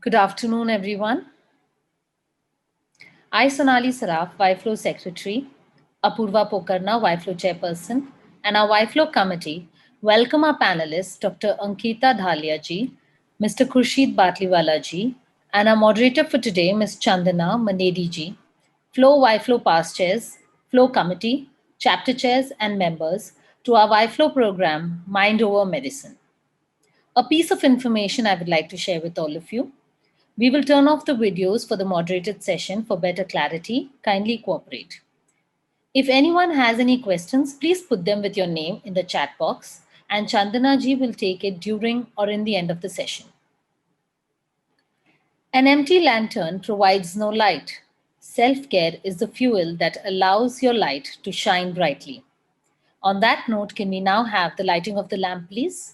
Good afternoon, everyone. I, Sonali Saraf, YFlow Secretary, Apurva Pokarna, YFlow Chairperson, and our YFlow Committee welcome our panelists, Dr. Ankita Dhalia ji, Mr. Khurshid Batliwala ji, and our moderator for today, Ms. Chandana Manedi ji, Flow YFlow Past Chairs, Flow Committee, Chapter Chairs, and members to our YFlow program, Mind Over Medicine. A piece of information I would like to share with all of you. We will turn off the videos for the moderated session for better clarity. Kindly cooperate. If anyone has any questions, please put them with your name in the chat box and Chandana ji will take it during or in the end of the session. An empty lantern provides no light. Self-care is the fuel that allows your light to shine brightly. On that note, can we now have the lighting of the lamp, please?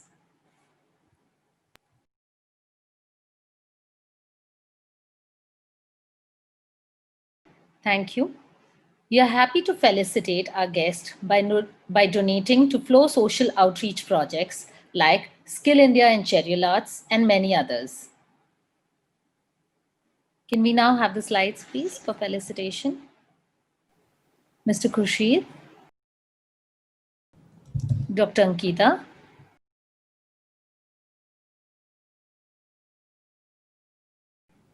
Thank you. We are happy to felicitate our guest by donating to Flow social outreach projects like Skill India and Cheryl Arts and many others. Can we now have the slides, please, for felicitation? Mr. Khurshid, Dr. Ankita,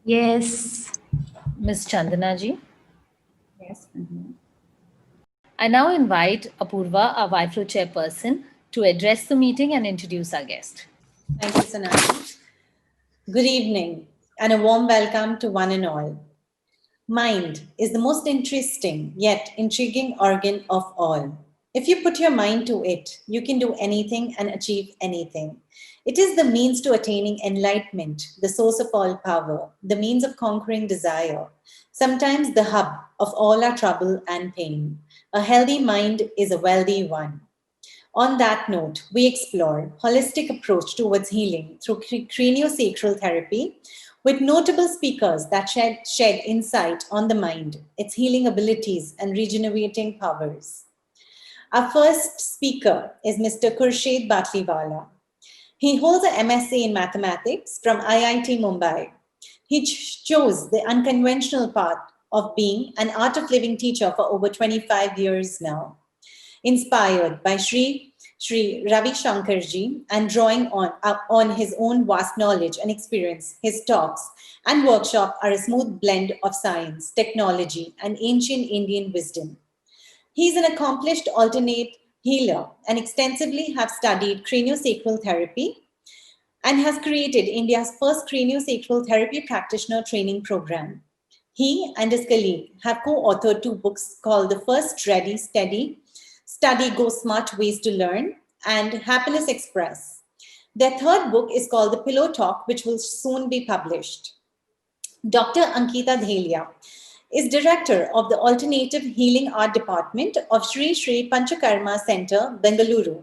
Yes. Ms. Chandana ji. Yes. I now invite Apurva, our YFlow chairperson, to address the meeting and introduce our guest. Thank you, Sonali. Good evening and a warm welcome to one and all. Mind is the most interesting yet intriguing organ of all. If you put your mind to it, you can do anything and achieve anything. It is the means to attaining enlightenment, the source of all power, the means of conquering desire, sometimes the hub of all our trouble and pain. A healthy mind is a wealthy one. On that note, we explore holistic approach towards healing through craniosacral therapy with notable speakers that shed insight on the mind, its healing abilities and regenerating powers. Our first speaker is Mr. Khurshid Batliwala. He holds a MSc in mathematics from IIT Mumbai. He chose the unconventional path of being an art of living teacher for over 25 years now. Inspired by Sri Ravi Shankarji and drawing on his own vast knowledge and experience, his talks and workshops are a smooth blend of science, technology, and ancient Indian wisdom. He is an accomplished alternate healer and extensively have studied craniosacral therapy and has created India's first craniosacral therapy practitioner training program. He and his colleague have co-authored 2 books called The First Ready, Steady, Study, Go Smart Ways to Learn, and Happiness Express. Their 3rd book is called The Pillow Talk, which will soon be published. Dr. Ankita Dhalia is director of the Alternative Healing Art Department of Sri Sri Panchakarma Center, Bengaluru.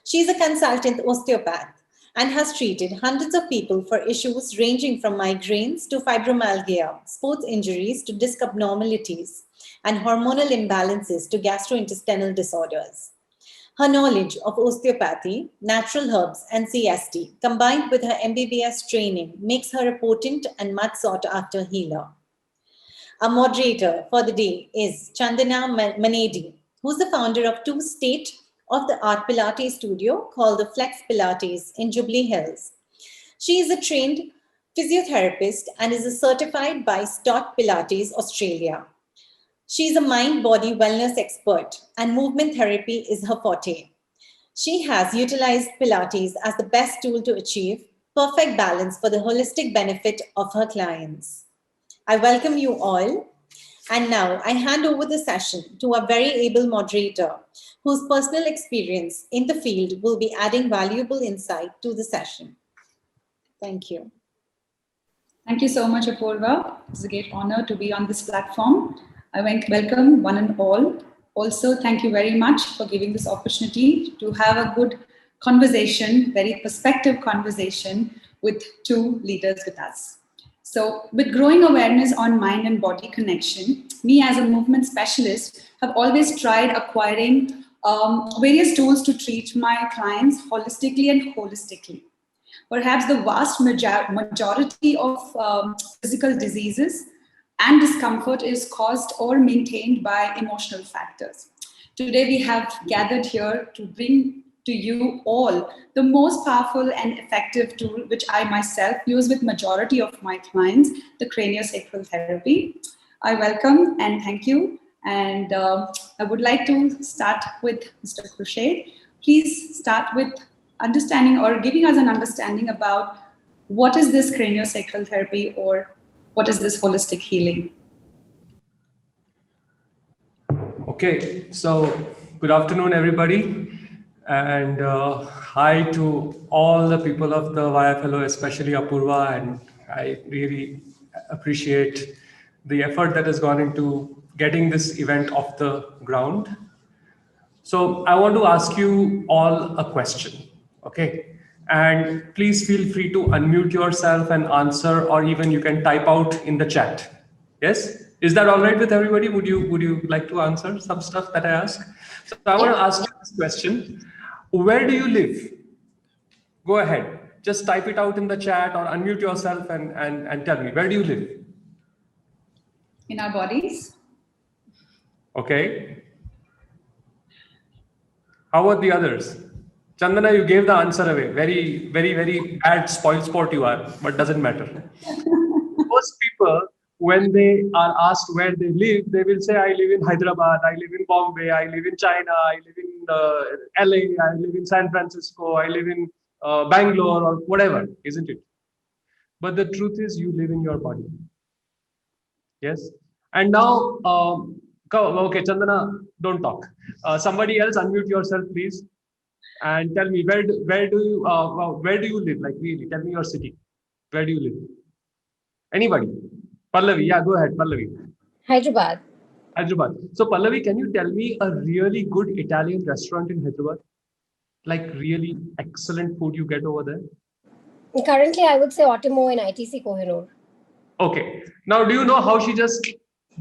She is a consultant osteopath and has treated hundreds of people for issues ranging from migraines to fibromyalgia, sports injuries to disc abnormalities, and hormonal imbalances to gastrointestinal disorders. Her knowledge of osteopathy, natural herbs, and CST, combined with her MBBS training, makes her a potent and much sought-after healer. Our moderator for the day is Chandana Manedi, who's the founder of 2 state-of-the-art Pilates studio called the Flex Pilates in Jubilee Hills. She is a trained physiotherapist and is a certified by Stott Pilates Australia. She is a mind-body wellness expert and movement therapy is her forte. She has utilized Pilates as the best tool to achieve perfect balance for the holistic benefit of her clients. I welcome you all. And now I hand over the session to a very able moderator whose personal experience in the field will be adding valuable insight to the session. Thank you. Thank you so much, Apurva. It's a great honor to be on this platform. I welcome one and all. Also, thank you very much for giving this opportunity to have a good conversation, very perspective conversation with 2 leaders with us. So with growing awareness on mind and body connection, me as a movement specialist have always tried acquiring various tools to treat my clients holistically and holistically. Perhaps the vast majority of physical diseases and discomfort is caused or maintained by emotional factors. Today, we have gathered here to bring to you all the most powerful and effective tool, which I myself use with majority of my clients, the craniosacral therapy. I welcome and thank you. And I would like to start with Mr. Khurshid. Please start with understanding or giving us an understanding about what is this craniosacral therapy or what is this holistic healing? Okay, so good afternoon, everybody. And hi to all the people of the YFLO, especially Apurva. And I really appreciate the effort that has gone into getting this event off the ground. So I want to ask you all a question, okay? And please feel free to unmute yourself and answer, or even you can type out in the chat. Yes? Is that all right with everybody? Would you like to answer some stuff that I ask? So I want to ask you this question. Where do you live? Go ahead. Just type it out in the chat or unmute yourself and tell me, where do you live? In our bodies. Okay. How about the others? Chandana, you gave the answer away. Very, very, very bad spoil sport you are, but doesn't matter. Most people, when they are asked where they live, they will say, I live in Hyderabad, I live in Bombay, I live in China, I live in LA, I live in San Francisco, I live in Bangalore, or whatever, isn't it? But the truth is, you live in your body. Yes? And now, okay, Chandana, don't talk. Somebody else, unmute yourself, please. And tell me, where do you live? Like, really, tell me your city. Where do you live? Anybody? Pallavi, yeah, go ahead, Pallavi. Hyderabad. Hyderabad. So Pallavi, can you tell me a really good Italian restaurant in Hyderabad? Like really excellent food you get over there? Currently, I would say Ottimo in ITC Kohinoor. Okay. Now, do you know how she just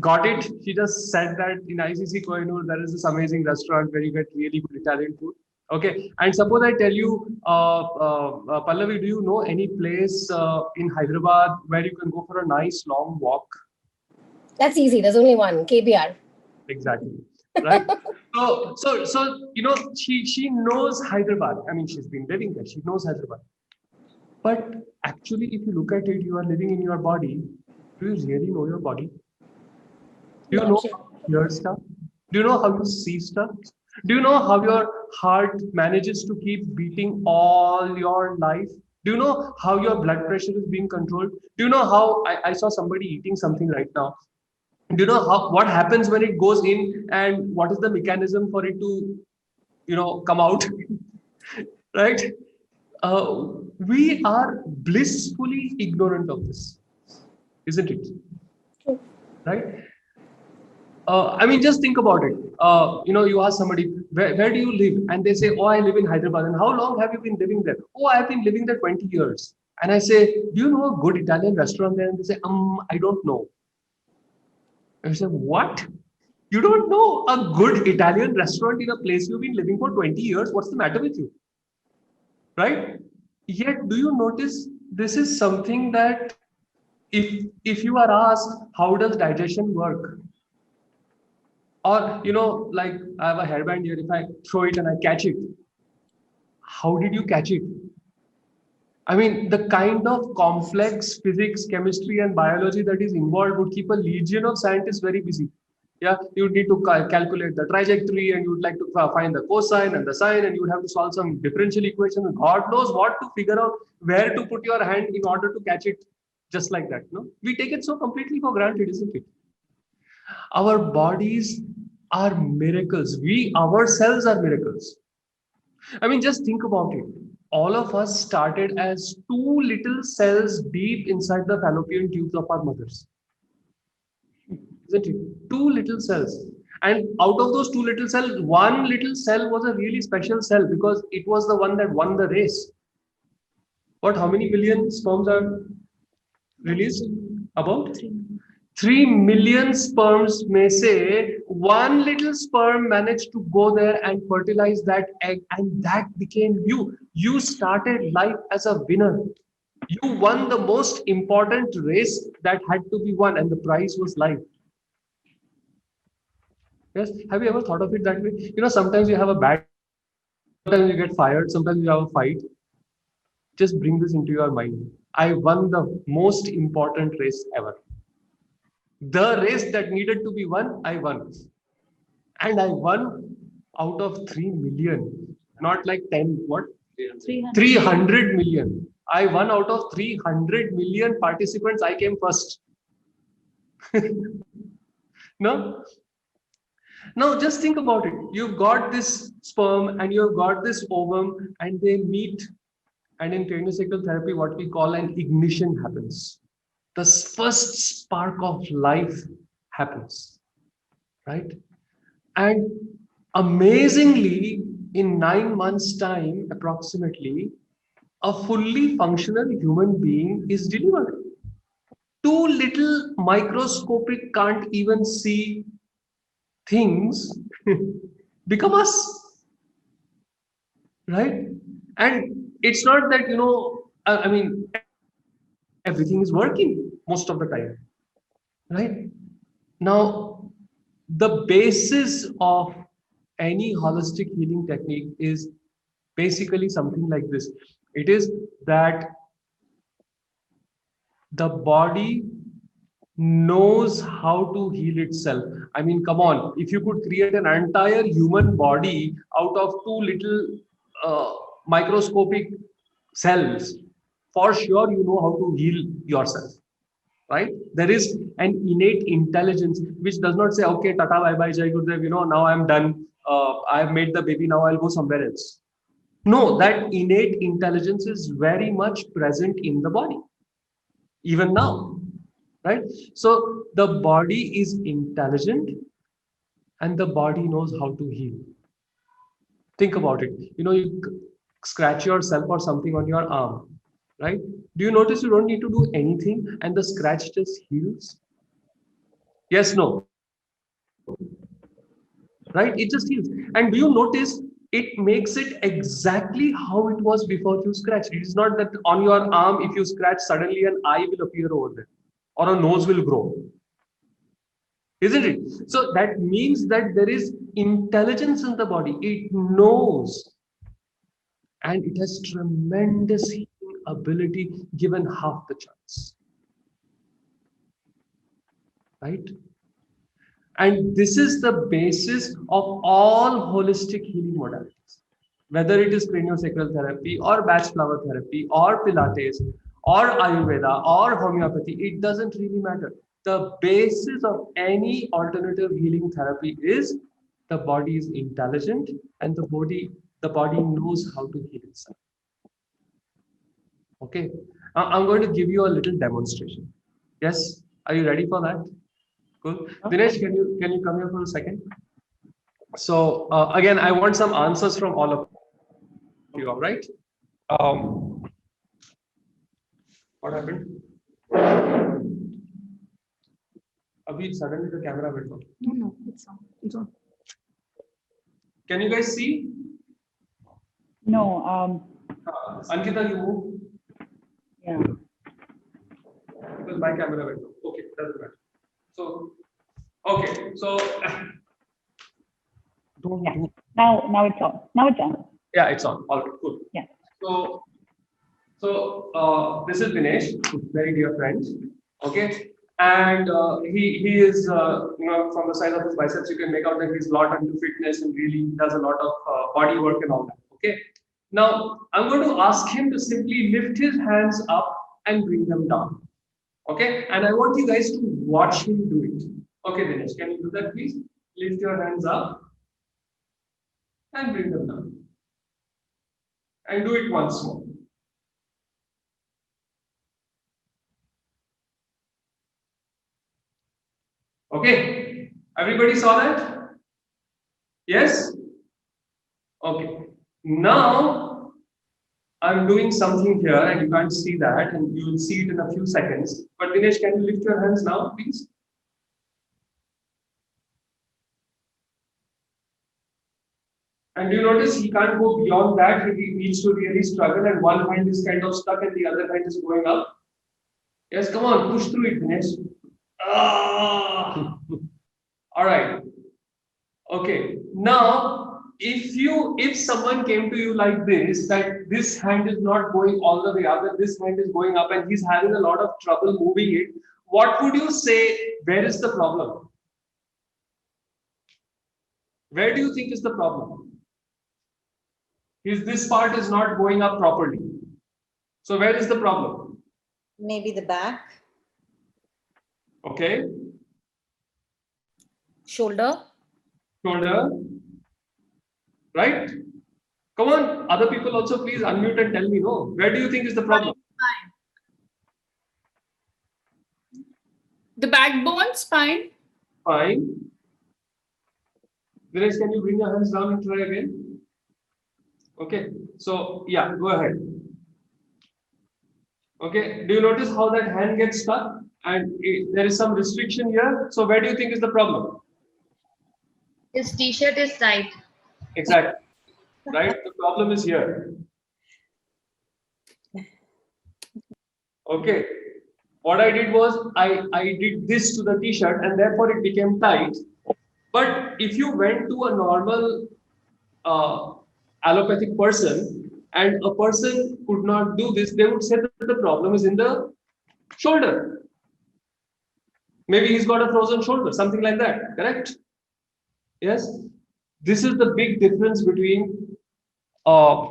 got it? She just said that in ICC Kohinoor, there is this amazing restaurant where you get really good Italian food. Okay. And suppose I tell you, Pallavi, do you know any place in Hyderabad where you can go for a nice long walk? That's easy. There's only one, KBR. Exactly. Right. So you know, she knows Hyderabad. I mean, she's been living there. She knows Hyderabad. But actually, if you look at it, you are living in your body. Do you really know your body? Do you know how you hear stuff? Do you know how you see stuff? Do you know how your heart manages to keep beating all your life? Do you know how your blood pressure is being controlled? Do you know how I saw somebody eating something right now? Do you know what happens when it goes in and what is the mechanism for it to, come out? Right? We are blissfully ignorant of this, isn't it? Right? I mean, just think about it. You ask somebody, where do you live? And they say, oh, I live in Hyderabad. And how long have you been living there? Oh, I've been living there 20 years. And I say, do you know a good Italian restaurant there? And they say, I don't know. And I say, what? You don't know a good Italian restaurant in a place you've been living for 20 years? What's the matter with you? Right? Yet, do you notice this is something that if you are asked, how does digestion work? Or, like I have a hairband here, if I throw it and I catch it, how did you catch it? I mean, the kind of complex physics, chemistry, and biology that is involved would keep a legion of scientists very busy. Yeah, you would need to calculate the trajectory, and you would like to find the cosine and the sine, and you would have to solve some differential equation. God knows what to figure out where to put your hand in order to catch it just like that. No, we take it so completely for granted, isn't it? Our bodies are miracles. We ourselves are miracles. I mean, just think about it. All of us started as two little cells deep inside the fallopian tubes of our mothers. Isn't it? Two little cells. And out of those two little cells, one little cell was a really special cell because it was the one that won the race. How many million sperms are released? About 3 million sperms में से one little sperm managed to go there and fertilize that egg, and that became you. You started life as a winner. You won the most important race that had to be won, and the prize was life. Yes, have you ever thought of it that way? You know, sometimes you have a bad, sometimes you get fired, sometimes you have a fight. Just bring this into your mind. I won the most important race ever. The race that needed to be won, I won. And I won out of 3 million, not like 10, what? 300 million. I won out of 300 million participants. I came first. No? Now just think about it. You've got this sperm and you've got this ovum, and they meet. And in craniosacral therapy, what we call an ignition happens. The first spark of life happens, right? And amazingly, in 9 months' time, approximately, a fully functional human being is delivered. 2 little microscopic, can't even see things become us, right? And it's not that, you know, I mean, everything is working most of the time, right? Now, the basis of any holistic healing technique is basically something like this. It is that the body knows how to heal itself. I mean, come on, if you could create an entire human body out of 2 little microscopic cells, for sure you know how to heal yourself, right? There is an innate intelligence which does not say, okay, tata, bye bye, jai gurudev, you know, now I'm done, I've made the baby, now I'll go somewhere else. No, that innate intelligence is very much present in the body, even now, right? So the body is intelligent and the body knows how to heal. Think about it. You know, you scratch yourself or something on your arm, right? Do you notice you don't need to do anything and the scratch just heals? Yes, no, right? It just heals. And do you notice it makes it exactly how it was before you scratched? It is not that on your arm, if you scratch, suddenly an eye will appear over there or a nose will grow. Isn't it? So that means that there is intelligence in the body. It knows. And it has tremendous healing ability given half the chance. Right? And this is the basis of all holistic healing modalities. Whether it is craniosacral therapy or batch flower therapy or Pilates or Ayurveda or homeopathy, it doesn't really matter. The basis of any alternative healing therapy is the body is intelligent and the body knows how to heal itself. Okay, I'm going to give you a little demonstration. Yes, are you ready for that? Cool. Dinesh, can you come here for a second? So again, I want some answers from all of you. All right. What happened? Abhi, suddenly the camera went off. No, it's on. It's on. Can you guys see? No. Ankita, you move. Yeah. Because my camera went off. Okay, doesn't matter. So, okay, so Now it's on. Now it's on. Yeah, it's on. All right, cool. Yeah. So this is Dinesh, very dear friend. Okay, and he is you know, from the side of his biceps you can make out that he's a lot into fitness and really does a lot of body work and all that. Okay, now I'm going to ask him to simply lift his hands up and bring them down. Okay, and I want you guys to watch him do it. Okay, Dinesh, can you do that, please? Lift your hands up and bring them down. And do it once more. Okay, everybody saw that? Yes? Okay, now I'm doing something here and you can't see that and you will see it in a few seconds. But Dinesh, can you lift your hands now, please? And you notice he can't go beyond that. He needs to really struggle, and one hand is kind of stuck and the other hand is going up. Yes, come on, push through it, Dinesh. Ah! All right. Okay. Now, if someone came to you like this, that this hand is not going all the way up, and this hand is going up, and he's having a lot of trouble moving it, what would you say? Where is the problem? Where do you think is the problem? This part is not going up properly. So where is the problem? Maybe the back. Okay. Shoulder. Shoulder. Right? Come on, other people also please unmute and tell me, no. Where do you think is the problem? The backbone, spine. Fine. Dinesh, can you bring your hands down and try again? Okay, so yeah, go ahead. Okay, do you notice how that hand gets stuck and there is some restriction here? So where do you think is the problem? His t-shirt is tight. Exactly. Right? The problem is here. Okay. What I did was I did this to the t-shirt and therefore it became tight. But if you went to a normal allopathic person and a person could not do this, they would say that the problem is in the shoulder. Maybe he's got a frozen shoulder, something like that, correct? Yes? This is the big difference between the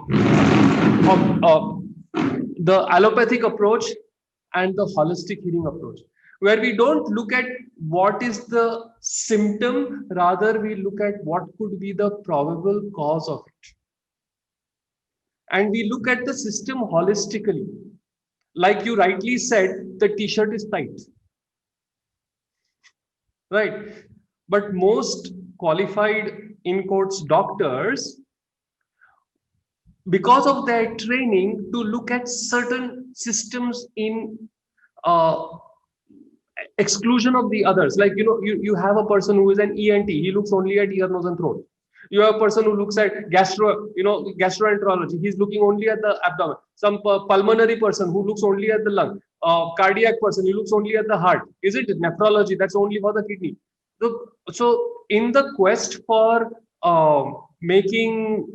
allopathic approach and the holistic healing approach, where we don't look at what is the symptom, rather we look at what could be the probable cause of it. And we look at the system holistically. Like you rightly said, the t-shirt is tight. Right? But most qualified, in quotes, doctors, because of their training to look at certain systems in exclusion of the others, like you have a person who is an ENT, he looks only at ear, nose and throat. You have a person who looks at gastroenterology, he's looking only at the abdomen. Some pulmonary person who looks only at the lung. Cardiac person, he looks only at the heart. Is it nephrology? That's only for the kidney. So in the quest for making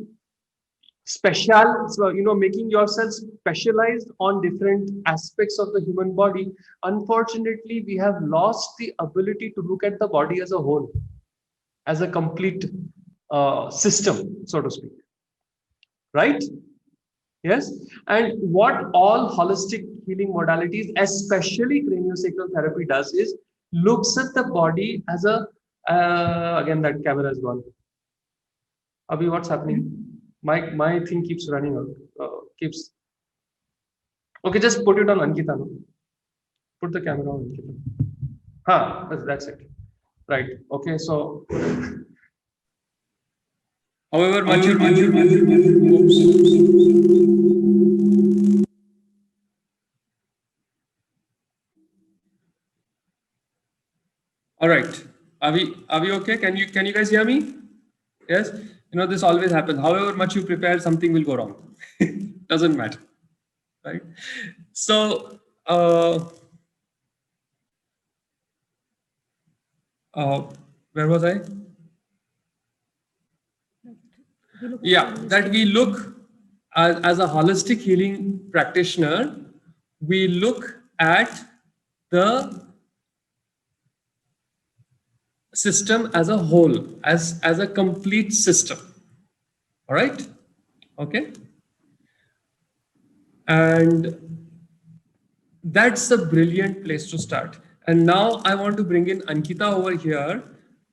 making yourself specialized on different aspects of the human body, unfortunately, we have lost the ability to look at the body as a whole, as a complete system, so to speak. Right? Yes? And what all holistic healing modalities, especially craniosacral therapy, does is looks at the body as a again that camera is gone. Abhi, what's happening? My thing keeps running out. Okay, just put it on Ankita. No? Put the camera on Ankita. That's it. Right. Okay, so however much all right, are we okay? Can you guys hear me? Yes, this always happens. However much you prepare, something will go wrong. Doesn't matter, right? So where was I? Yeah, that we look as a holistic healing practitioner, we look at the system as a whole, as a complete system. All right? Okay. And that's a brilliant place to start. And now I want to bring in Ankita over here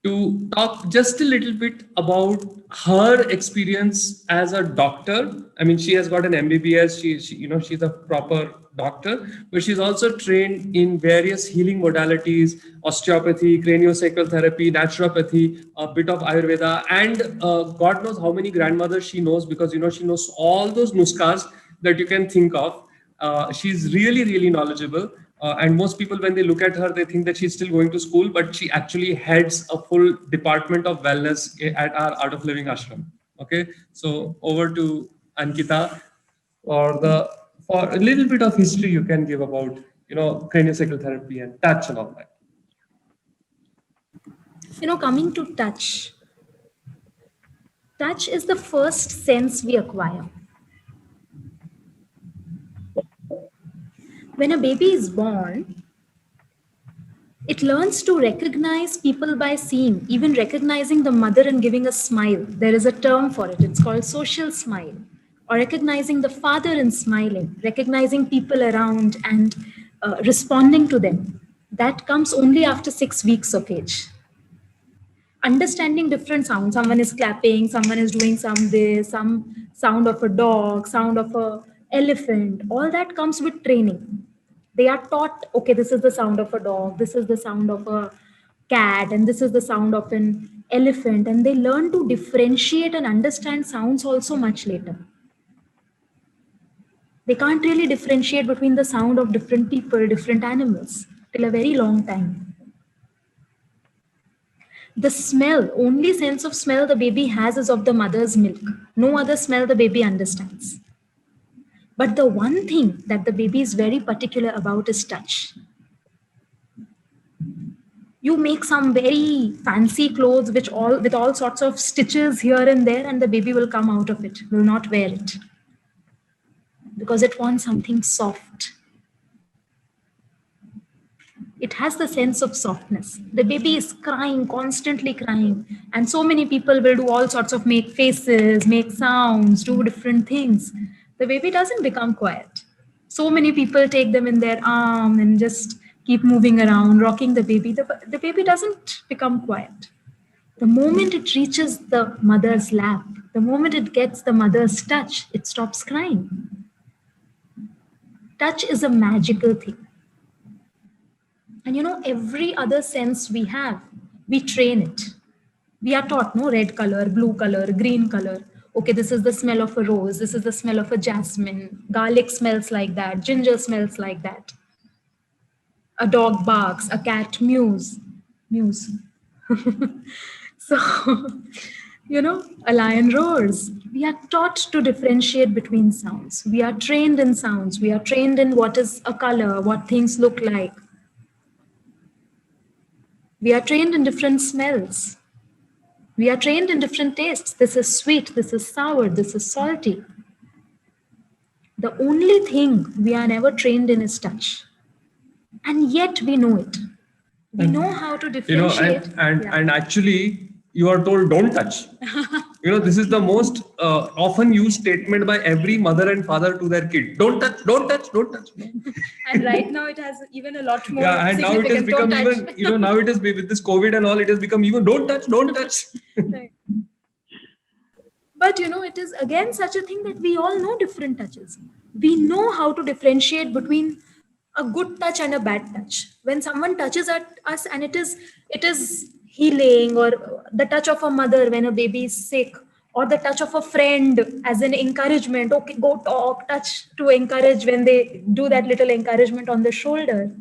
to talk just a little bit about her experience as a doctor. I mean, she has got an MBBS, she's a proper doctor, but she's also trained in various healing modalities, osteopathy, craniosacral therapy, naturopathy, a bit of Ayurveda, and God knows how many grandmothers she knows, because, she knows all those nuskas that you can think of. She's really, really knowledgeable. And most people, when they look at her, they think that she's still going to school, but she actually heads a full department of wellness at our Art of Living ashram. Okay, so over to Ankita for a little bit of history you can give about craniosacral therapy and touch and all that. Coming to touch, touch is the first sense we acquire. When a baby is born, it learns to recognize people by seeing, even recognizing the mother and giving a smile. There is a term for it. It's called social smile, or recognizing the father and smiling, recognizing people around and responding to them. That comes only after 6 weeks of age. Understanding different sounds. Someone is clapping, someone is doing some sound of a dog, sound of a elephant. All that comes with training. They are taught, okay, this is the sound of a dog, this is the sound of a cat, and this is the sound of an elephant. And they learn to differentiate and understand sounds also much later. They can't really differentiate between the sound of different people, different animals till a very long time. The smell, only sense of smell the baby has is of the mother's milk. No other smell the baby understands. But the one thing that the baby is very particular about is touch. You make some very fancy clothes with all sorts of stitches here and there, and the baby will come out of it, will not wear it. Because it wants something soft. It has the sense of softness. The baby is crying, constantly crying. And so many people will do all sorts of make faces, make sounds, do different things. The baby doesn't become quiet. So many people take them in their arm and just keep moving around, rocking the baby. The baby doesn't become quiet. The moment it reaches the mother's lap, the moment it gets the mother's touch, it stops crying. Touch is a magical thing. And every other sense we have, we train it. We are taught, red color, blue color, green color. Okay, this is the smell of a rose. This is the smell of a jasmine. Garlic smells like that. Ginger smells like that. A dog barks. A cat mews. So, a lion roars. We are taught to differentiate between sounds. We are trained in sounds. We are trained in what is a color, what things look like. We are trained in different smells. We are trained in different tastes. This is sweet, this is sour, this is salty. The only thing we are never trained in is touch. And yet we know it. We know how to differentiate. And actually, you are told don't touch. This is the most often used statement by every mother and father to their kid. Don't touch, don't touch, don't touch. And right now it has even a lot more. Yeah, and now it has become even, now it is with this COVID and all, it has become even don't touch, don't touch. Right. But it is again such a thing that we all know different touches. We know how to differentiate between a good touch and a bad touch. When someone touches at us and it is healing, or the touch of a mother when a baby is sick, or the touch of a friend as an encouragement, okay, go talk, touch to encourage when they do that little encouragement on the shoulder,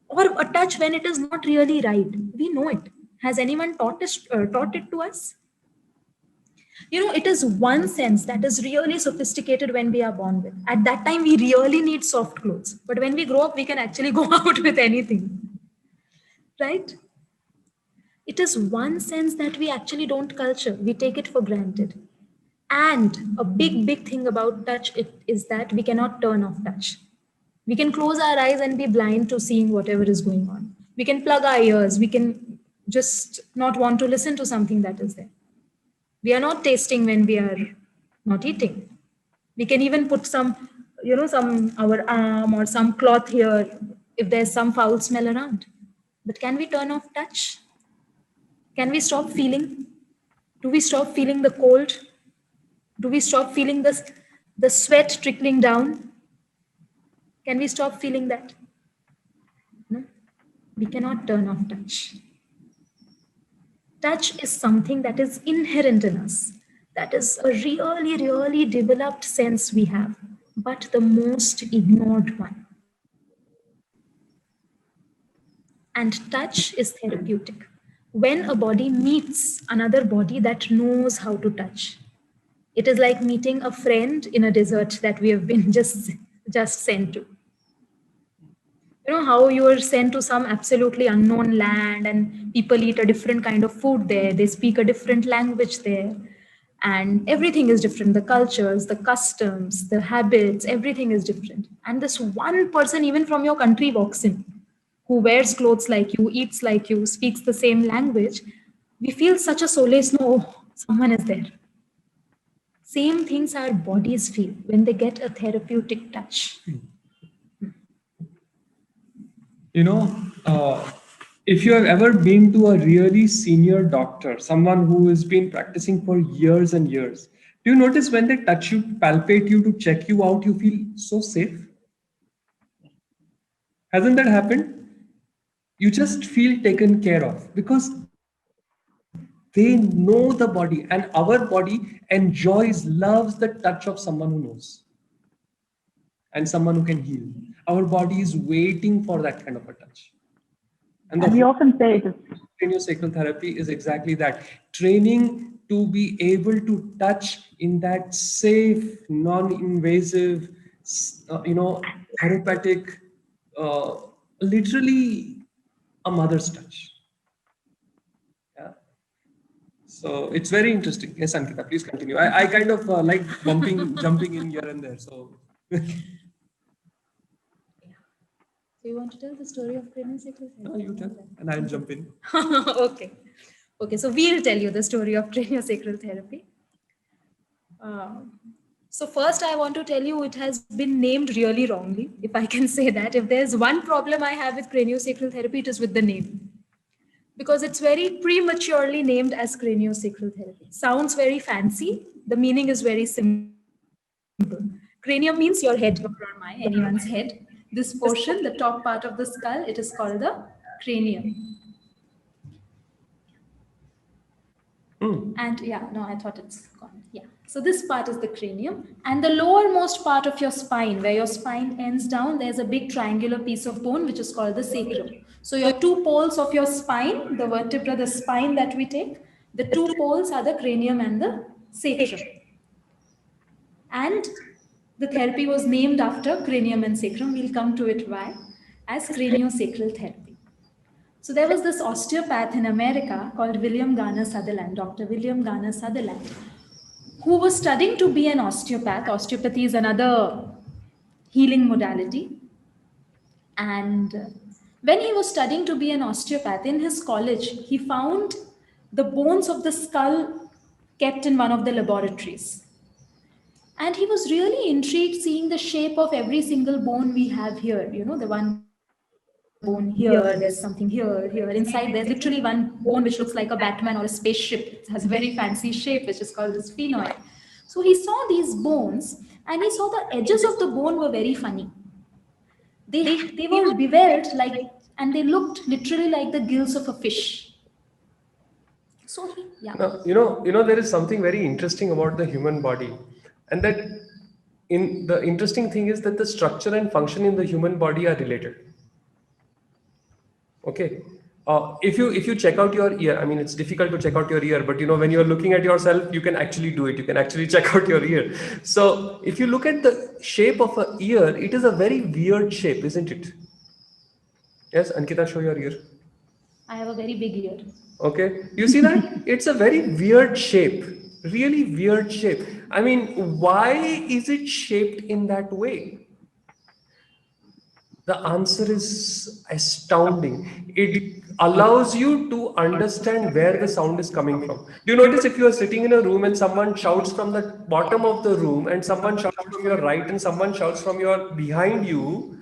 or a touch when it is not really right. We know it. Has anyone taught it to us? It is one sense that is really sophisticated when we are born with. At that time, we really need soft clothes. But when we grow up, we can actually go out with anything. Right? It is one sense that we actually don't culture. We take it for granted. And a big thing about touch is that we cannot turn off touch. We can close our eyes and be blind to seeing whatever is going on. We can plug our ears. We can just not want to listen to something that is there. We are not tasting when we are not eating. We can even put some our arm or some cloth here if there's some foul smell around. But can we turn off touch? Can we stop feeling? Do we stop feeling the cold? Do we stop feeling the sweat trickling down? Can we stop feeling that? No, we cannot turn off touch. Touch is something that is inherent in us. That is a really developed sense we have, but the most ignored one. And touch is therapeutic. When a body meets another body that knows how to touch, It is like meeting a friend in a desert that we have been just sent to. You know how you are sent to some absolutely unknown land and people eat a different kind of food there, they speak a different language there, and everything is different. The cultures, the customs, the habits, everything is different. And this one person, even from your country, walks in, who wears clothes like you, eats like you, speaks the same language. We feel such a solace. No, someone is there. Same things our bodies feel when they get a therapeutic touch. You know, if you have ever been to a really senior doctor, someone who has been practicing for years and years, do you notice when they touch you, palpate you to check you out, you feel so safe? Hasn't that happened? You just feel taken care of because they know the body, and our body enjoys, loves the touch of someone who knows and someone who can heal. Our body is waiting for that kind of a touch. And we often say it is craniosacral therapy is exactly that, training to be able to touch in that safe, non-invasive, therapeutic, literally a mother's touch. Yeah. So it's very interesting. Yes, Ankita, please continue. I kind of like jumping in here and there. So. So you want to tell the story of craniosacral therapy? No, you tell, and I'll jump in. Okay. Okay, so we'll tell you the story of craniosacral therapy. So first I want to tell you it has been named really wrongly, if I can say that. If there's one problem I have with craniosacral therapy, it is with the name. Because it's very prematurely named as craniosacral therapy. Sounds very fancy. The meaning is very simple. Cranium means your head, or anyone's head. This portion, the top part of the skull, it is called the cranium. And yeah, no, I thought it's gone. Yeah. So this part is the cranium. And the lowermost part of your spine, where your spine ends down, there's a big triangular piece of bone, which is called the sacrum. So your two poles of your spine, the vertebra, the spine that we take, the two poles are the cranium and the sacrum. And the therapy was named after cranium and sacrum. We'll come to it why, as craniosacral therapy. So there was this osteopath in America called William Garner Sutherland, Dr. William Garner Sutherland, who was studying to be an osteopath. Osteopathy is another healing modality. And when he was studying to be an osteopath in his college, he found the bones of the skull kept in one of the laboratories. And he was really intrigued seeing the shape of every single bone we have here. You know, the one bone here, there's something here. Inside, there's literally one bone which looks like a Batman or a spaceship. It has a very fancy shape, which is called the sphenoid. So he saw these bones, and he saw the edges of the bone were very funny. They were beveled and they looked literally like the gills of a fish. So yeah. Now, there is something very interesting about the human body. And that the interesting thing is that the structure and function in the human body are related. Okay. If you check out your ear, I mean, it's difficult to check out your ear, but when you're looking at yourself, you can actually do it. You can actually check out your ear. So if you look at the shape of an ear, it is a very weird shape, isn't it? Yes, Ankita, show your ear. I have a very big ear. Okay. You see that? It's a very weird shape. Really weird shape. I mean, why is it shaped in that way? The answer is astounding. It allows you to understand where the sound is coming from. Do you notice if you are sitting in a room and someone shouts from the bottom of the room and someone shouts from your right and someone shouts from your behind you,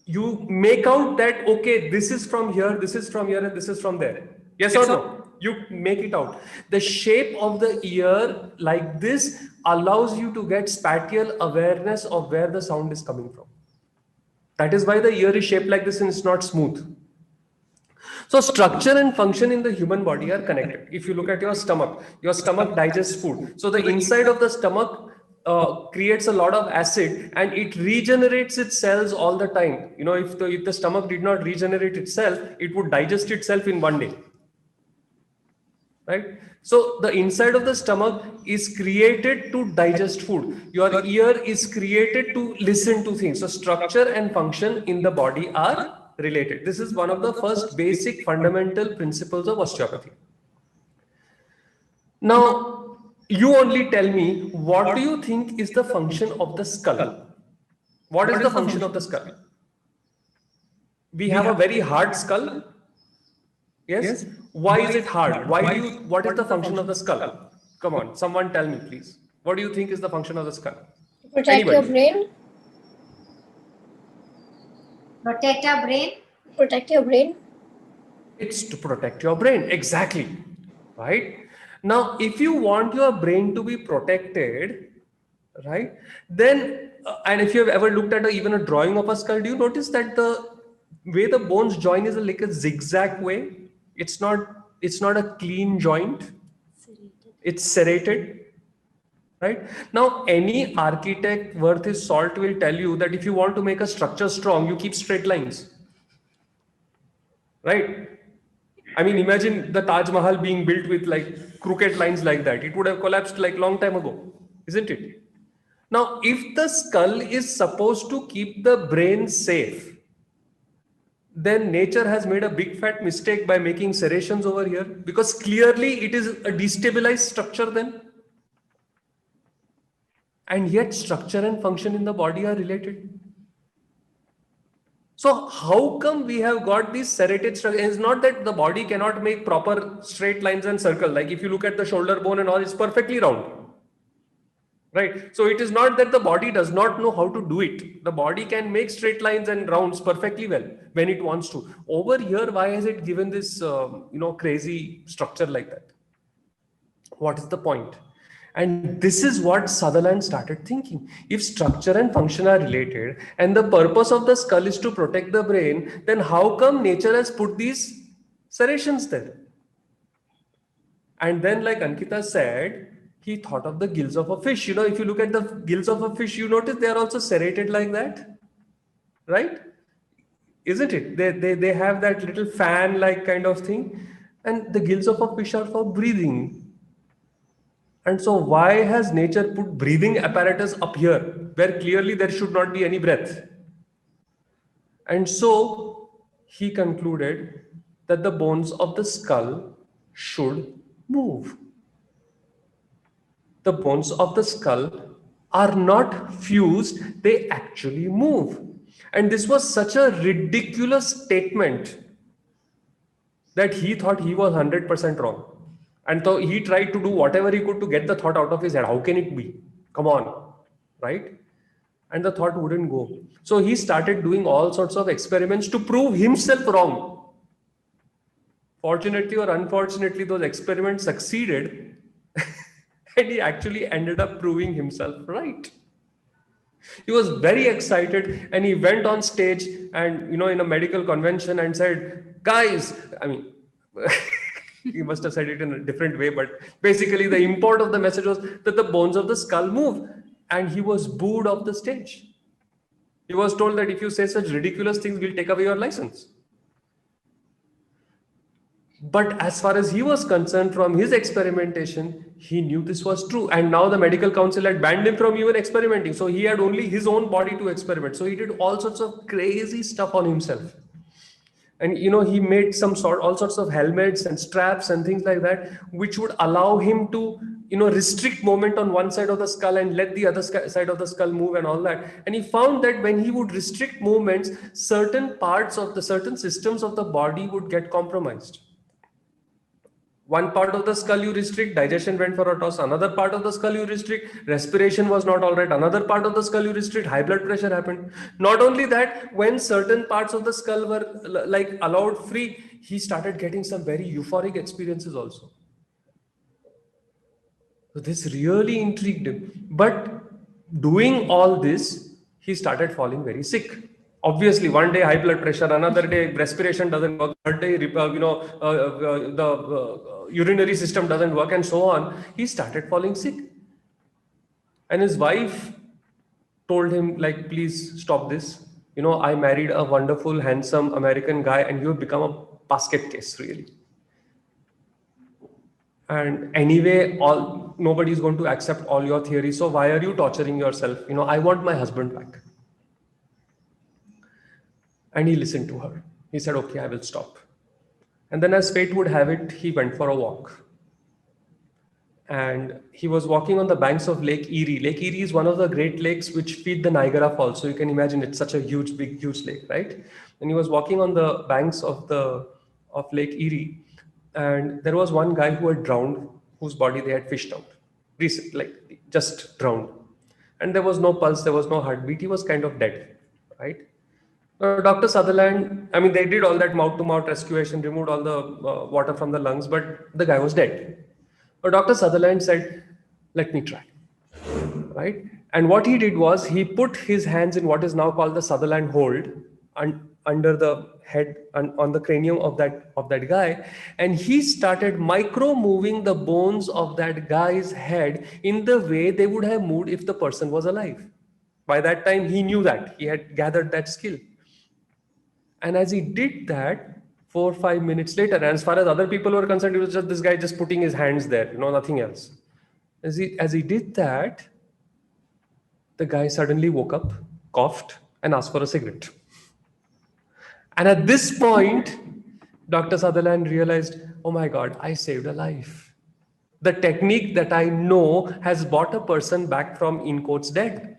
you make out that, okay, this is from here, this is from here, and this is from there. Yes or no? You make it out. The shape of the ear like this allows you to get spatial awareness of where the sound is coming from. That is why the ear is shaped like this and it's not smooth. So structure and function in the human body are connected. If you look at your stomach digests food. So the inside of the stomach creates a lot of acid and it regenerates its cells all the time. If the stomach did not regenerate itself, it would digest itself in one day. right? So the inside of the stomach is created to digest food. Your ear is created to listen to things. So structure and function in the body are related. This is one of the first basic fundamental principles of osteopathy. Now, you only tell me, what do you think is the function of the skull? What is the function of the skull? We have a very hard skull. Yes? Why is it hard? What is the function of the skull? Come on, someone tell me, please. What do you think is the function of the skull? Protect your brain. Protect our brain. Protect your brain. It's to protect your brain. Exactly. Right? Now, if you want your brain to be protected, right, then, and if you have ever looked at even a drawing of a skull, do you notice that the way the bones join is like a zigzag way? It's not a clean joint. It's serrated. Right? Now, any architect worth his salt will tell you that if you want to make a structure strong, you keep straight lines. Right? I mean, imagine the Taj Mahal being built with like crooked lines like that. It would have collapsed like long time ago, isn't it? Now, if the skull is supposed to keep the brain safe, then nature has made a big fat mistake by making serrations over here, because clearly it is a destabilized structure then. And yet structure and function in the body are related. So how come we have got these serrated structure? It's not that the body cannot make proper straight lines and circle. Like if you look at the shoulder bone and all, it's perfectly round. Right? So it is not that the body does not know how to do it. The body can make straight lines and rounds perfectly well when it wants to. Over here, why has it given this crazy structure like that? What is the point? And this is what Sutherland started thinking. If structure and function are related and the purpose of the skull is to protect the brain, then how come nature has put these serrations there? And then, like Ankita said, he thought of the gills of a fish. If you look at the gills of a fish, you notice they are also serrated like that, right? Isn't it? They have that little fan-like kind of thing. And the gills of a fish are for breathing. And so why has nature put breathing apparatus up here, where clearly there should not be any breath? And so he concluded that the bones of the skull should move. The bones of the skull are not fused, they actually move. And this was such a ridiculous statement that he thought he was 100% wrong. And so he tried to do whatever he could to get the thought out of his head. How can it be? Come on, right? And the thought wouldn't go. So he started doing all sorts of experiments to prove himself wrong. Fortunately or unfortunately, those experiments succeeded. And he actually ended up proving himself right. He was very excited and he went on stage and, in a medical convention and said, guys, he must have said it in a different way, but basically the import of the message was that the bones of the skull move, and he was booed off the stage. He was told that if you say such ridiculous things, we'll take away your license. But as far as he was concerned, from his experimentation, he knew this was true. And now the medical council had banned him from even experimenting. So he had only his own body to experiment. So he did all sorts of crazy stuff on himself. And he made all sorts of helmets and straps and things like that, which would allow him to restrict movement on one side of the skull and let the other side of the skull move and all that. And he found that when he would restrict movements, certain systems of the body would get compromised. One part of the skull you restrict, digestion went for a toss. Another part of the skull you restrict, respiration was not all right. Another part of the skull you restrict, high blood pressure happened. Not only that, when certain parts of the skull were like allowed free, he started getting some very euphoric experiences also. So this really intrigued him. But doing all this, he started falling very sick. Obviously, one day high blood pressure, another day respiration doesn't work, third day the urinary system doesn't work, and so on. He started falling sick. And his wife told him, like, please stop this. I married a wonderful, handsome American guy and you have become a basket case, really. And anyway, nobody's going to accept all your theories. So why are you torturing yourself? I want my husband back. And he listened to her. He said, okay, I will stop. And then as fate would have it, he went for a walk. And he was walking on the banks of Lake Erie. Lake Erie is one of the great lakes which feed the Niagara Falls. So you can imagine it's such a huge lake, right? And he was walking on the banks of Lake Erie. And there was one guy who had drowned, whose body they had fished out. Like just drowned. And there was no pulse, there was no heartbeat. He was kind of dead, right? Dr. Sutherland, I mean, they did all that mouth-to-mouth rescuation, removed all the water from the lungs, but the guy was dead. But Dr. Sutherland said, let me try, right? And what he did was he put his hands in what is now called the Sutherland hold under the head and on the cranium of that guy. And he started micro-moving the bones of that guy's head in the way they would have moved if the person was alive. By that time, he knew that. He had gathered that skill. And as he did that, 4 or 5 minutes later, and as far as other people were concerned, it was just this guy just putting his hands there, nothing else. As he did that, the guy suddenly woke up, coughed, and asked for a cigarette. And at this point, Dr. Sutherland realized, oh my God, I saved a life. The technique that I know has brought a person back from, in quotes, dead.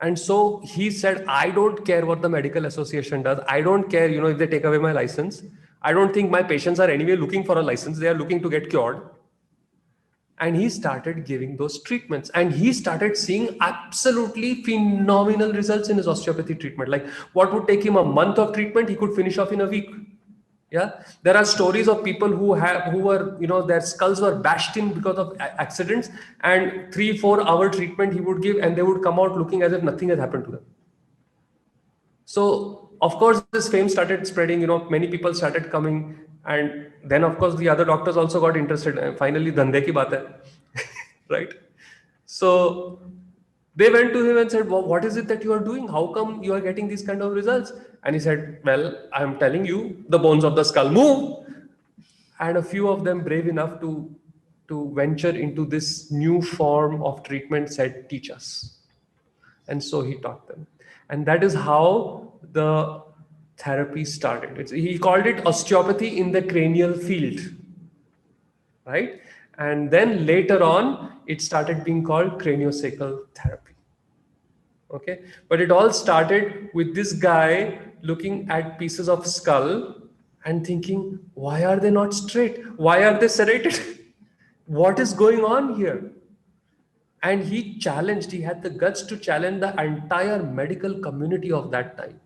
And so he said, I don't care what the medical association does. I don't care, if they take away my license. I don't think my patients are anyway looking for a license. They are looking to get cured. And he started giving those treatments. And he started seeing absolutely phenomenal results in his osteopathy treatment. Like what would take him a month of treatment, he could finish off in a week. Yeah, there are stories of people who were, their skulls were bashed in because of accidents, and 3-4 hour treatment he would give, and they would come out looking as if nothing had happened to them. So, of course, this fame started spreading. Many people started coming, and then, of course, the other doctors also got interested. And finally, dhandhe ki baat hai, right? So they went to him and said, well, what is it that you are doing? How come you are getting these kind of results? And he said, well, I'm telling you, the bones of the skull move. And a few of them brave enough to venture into this new form of treatment said, teach us. And so he taught them. And that is how the therapy started. He called it osteopathy in the cranial field, right? And then later on, it started being called craniosacral therapy. Okay, but it all started with this guy looking at pieces of skull and thinking, why are they not straight? Why are they serrated? What is going on here? And he had the guts to challenge the entire medical community of that time.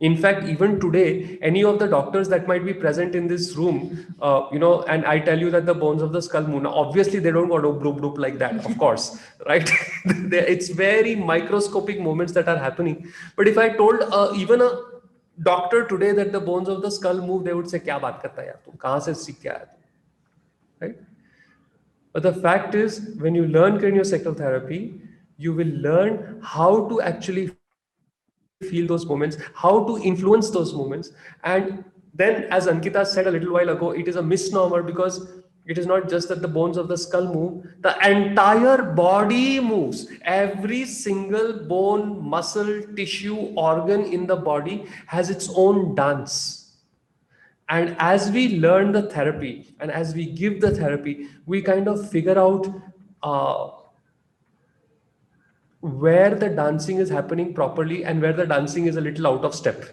In fact, even today, any of the doctors that might be present in this room, and I tell you that the bones of the skull move. Now, obviously, they don't go bloop, bloop like that, of course, right? It's very microscopic movements that are happening. But if I told even a doctor today that the bones of the skull move, they would say, "Kya baat karta hai yaar, tum kahan se seekh ke aaya?" Right? But the fact is, when you learn craniosacral therapy, you will learn how to actually feel those moments, how to influence those moments. And then, as Ankita said a little while ago, it is a misnomer because it is not just that the bones of the skull move, the entire body moves. Every single bone, muscle, tissue, organ in the body has its own dance. And as we learn the therapy and as we give the therapy, we kind of figure out where the dancing is happening properly and where the dancing is a little out of step,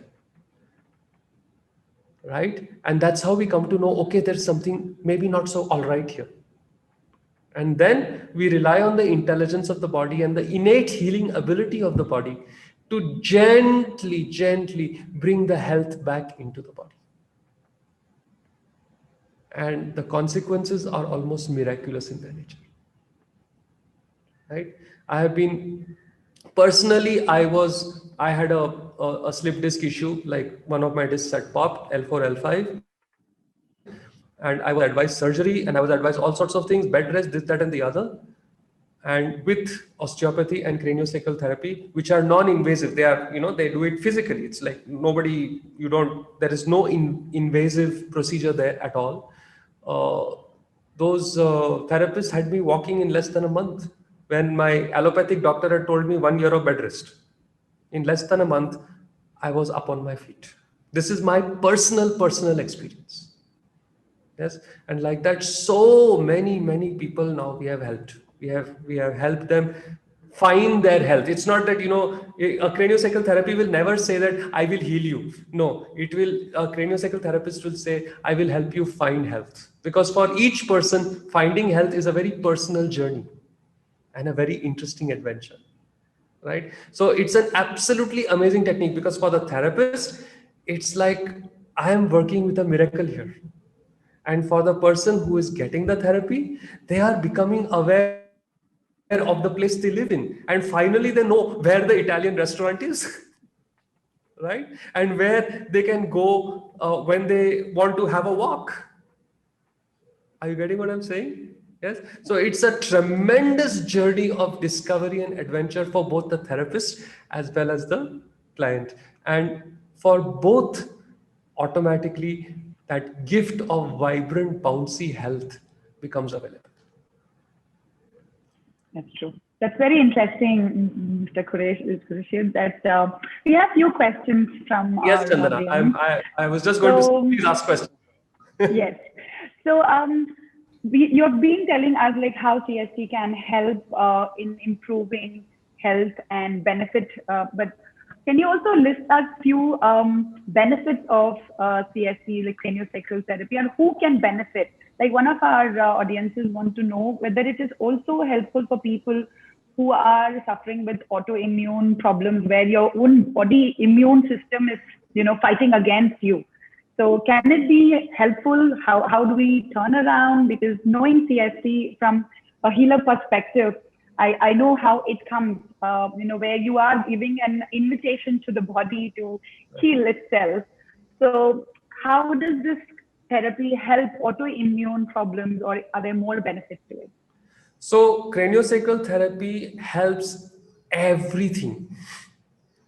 right? And that's how we come to know, okay, there's something maybe not so all right here. And then we rely on the intelligence of the body and the innate healing ability of the body to gently, gently bring the health back into the body. And the consequences are almost miraculous in their nature, right? I have been, personally, I had a slip disc issue, like one of my discs had popped, L4, L5. And I was advised surgery and I was advised all sorts of things, bed rest, this, that, and the other. And with osteopathy and craniosacral therapy, which are non-invasive, they are, they do it physically. It's like there is no invasive procedure there at all. those therapists had me walking in less than a month, when my allopathic doctor had told me 1 year of bed rest. In less than a month, I was up on my feet. This is my personal experience. Yes, and like that, so many people now we have helped. We have helped them find their health. It's not that, a craniosacral therapy will never say that I will heal you. No, it will. A craniosacral therapist will say I will help you find health, because for each person, finding health is a very personal journey and a very interesting adventure. Right? So it's an absolutely amazing technique, because for the therapist, it's like I am working with a miracle here. And for the person who is getting the therapy, they are becoming aware of the place they live in. And finally, they know where the Italian restaurant is, right? And where they can go when they want to have a walk. Are you getting what I'm saying? Yes. So it's a tremendous journey of discovery and adventure for both the therapist as well as the client. And for both, automatically, that gift of vibrant, bouncy health becomes available. That's true. That's very interesting, Mr. Khurshid, that we have few questions from yes, our Chandana, audience. I was just going to say, please ask questions. Yes. So you've been telling us like how CST can help in improving health and benefit, but can you also list us few benefits of CST, like craniosacral therapy, and who can benefit? Like one of our audiences want to know whether it is also helpful for people who are suffering with autoimmune problems, where your own body immune system is, fighting against you. So can it be helpful? How do we turn around? Because knowing CST from a healer perspective, I know how it comes, where you are giving an invitation to the body to heal itself. So how does this therapy help autoimmune problems, or are there more benefits to it? So craniosacral therapy helps everything.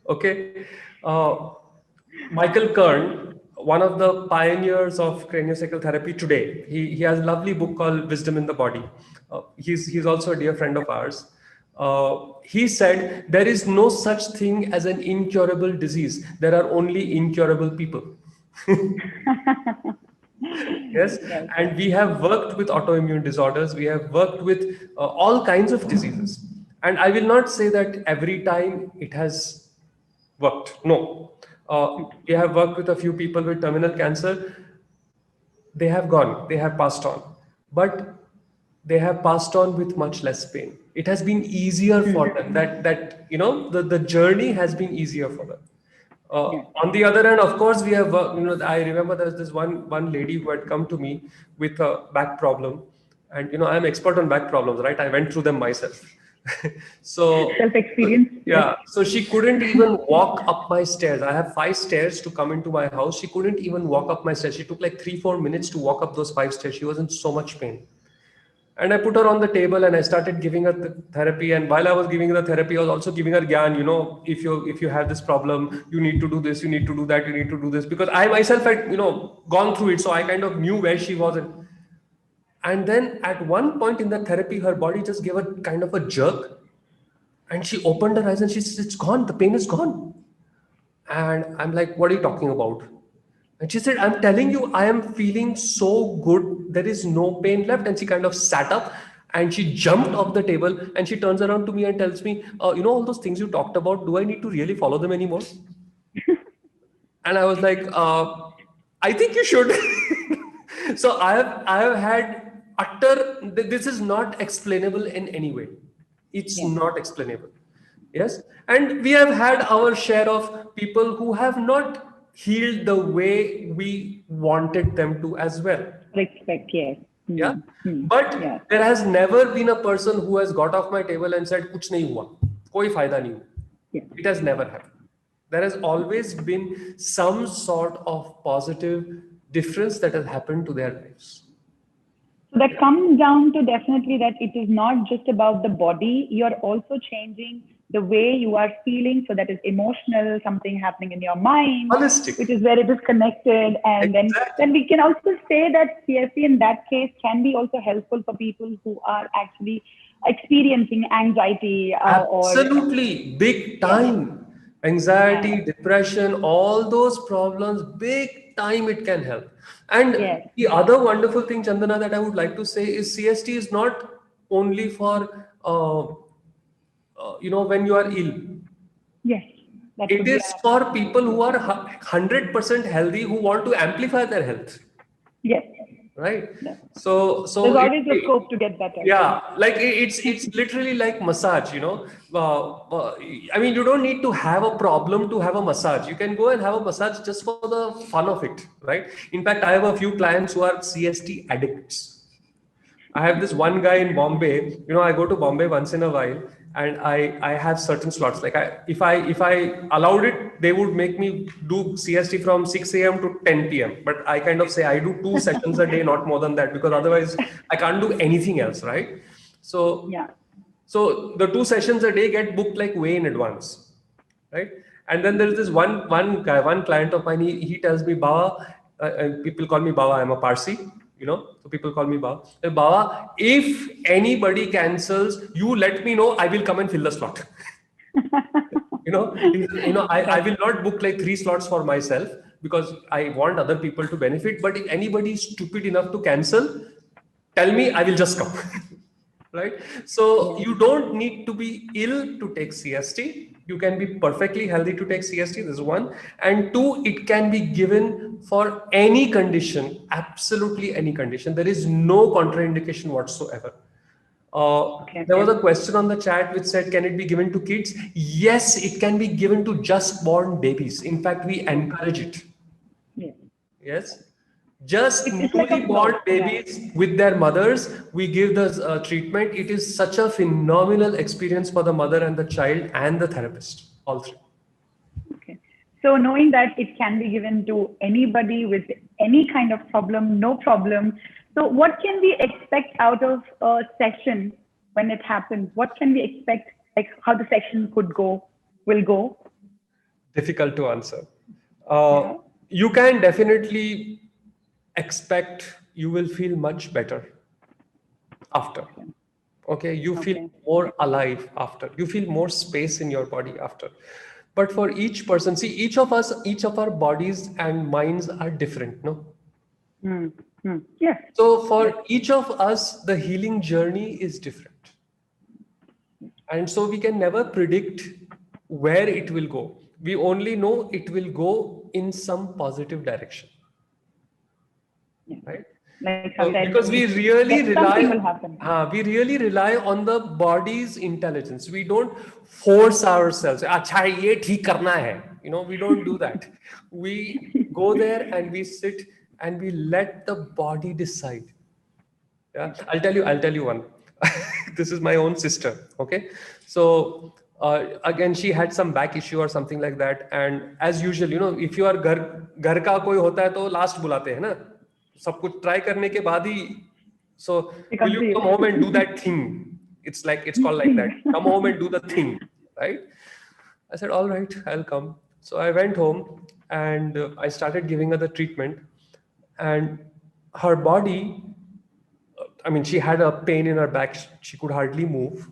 Okay. Michael Kern, one of the pioneers of craniosacral therapy today, he has a lovely book called Wisdom in the Body. He's also a dear friend of ours. He said, there is no such thing as an incurable disease. There are only incurable people. Yes, and we have worked with autoimmune disorders. We have worked with all kinds of diseases. And I will not say that every time it has worked. No. We have worked with a few people with terminal cancer. They have gone, they have passed on. But they have passed on with much less pain. It has been easier for them. The journey has been easier for them. On the other hand, of course, we have, I remember there was this one lady who had come to me with a back problem. And, I'm expert on back problems, right? I went through them myself. So self-experience. Yeah. So she couldn't even walk up my stairs. I have 5 stairs to come into my house. She couldn't even walk up my stairs. She took like 3-4 minutes to walk up those 5 stairs. She was in so much pain. And I put her on the table and I started giving her the therapy. And while I was giving her the therapy, I was also giving her gyan, if you have this problem, you need to do this, you need to do that, you need to do this. Because I myself had, gone through it. So I kind of knew where she was. And then at one point in the therapy, her body just gave a kind of a jerk. And she opened her eyes and she said, it's gone, the pain is gone. And I'm like, what are you talking about? And she said, I'm telling you, I am feeling so good. There is no pain left. And she kind of sat up and she jumped off the table and she turns around to me and tells me, all those things you talked about, do I need to really follow them anymore? And I was like, I think you should. So I have had this is not explainable in any way. It's not explainable. Yes. And we have had our share of people who have not healed the way we wanted them to as well. Respect, yes. Yeah. But there has never been a person who has got off my table and said, kuch nahi hua, koi fayda nahi hua. It has never happened. There has always been some sort of positive difference that has happened to their lives. So that comes down to definitely that it is not just about the body, you're also changing the way you are feeling. So that is emotional, something happening in your mind, Holistic. which is where it is connected. And then we can also say that CST in that case can be also helpful for people who are actually experiencing anxiety Absolutely, big time. Anxiety, depression, all those problems, big time it can help. And the other wonderful thing, Chandana, that I would like to say is CST is not only for, when you are ill. Yes. It is for people who are 100% healthy, who want to amplify their health. Yes. Right. So there's always a scope to get better. Yeah, like it's literally like massage, I mean, you don't need to have a problem to have a massage. You can go and have a massage just for the fun of it, right? In fact, I have a few clients who are CST addicts. I have this one guy in Bombay. I go to Bombay once in a while, and I have certain slots. Like if I allowed it, they would make me do CST from 6 a.m. to 10 p.m. But I kind of say I do 2 sessions a day, not more than that, because otherwise I can't do anything else, right? So so the 2 sessions a day get booked like way in advance, right? And then there is this one client of mine. He tells me, Baba, people call me Baba. I'm a Parsi. So people call me Baba. Baba, if anybody cancels, you let me know. I will come and fill the slot. I will not book like 3 slots for myself because I want other people to benefit. But if anybody is stupid enough to cancel, tell me, I will just come. Right? So you don't need to be ill to take CST. You can be perfectly healthy to take CST. This is one. And 2, it can be given for any condition, absolutely any condition. There is no contraindication whatsoever. There was a question on the chat which said, can it be given to kids? Yes, it can be given to just born babies. In fact, we encourage it. Yes. Just newly born babies with their mothers, we give the treatment. It is such a phenomenal experience for the mother and the child and the therapist, all 3. Okay. So knowing that it can be given to anybody with any kind of problem, no problem. So what can we expect out of a session when it happens? What can we expect, like how the session will go? Difficult to answer. You can definitely expect you will feel much better after. Okay, you feel more alive after. You feel more space in your body after. But for each person, see, each of our bodies and minds are different, no? Yes. So for each of us, the healing journey is different. And so we can never predict where it will go. We only know it will go in some positive direction. Right? Because we really rely on the body's intelligence. We don't force ourselves. Acha, ye theek karna hai. We don't do that. We go there and we sit and we let the body decide. Yeah, I'll tell you one. This is my own sister. Okay, so again, she had some back issue or something like that, and as usual, if you are घर का कोई होता है तो last बुलाते हैं ना. सब कुछ try करने के बाद ही, so will you come home and do that thing? It's called like that. Come home and do the thing, right? I said, all right, I'll come. So I went home and I started giving her the treatment, and her body, I mean, she had a pain in her back. She could hardly move.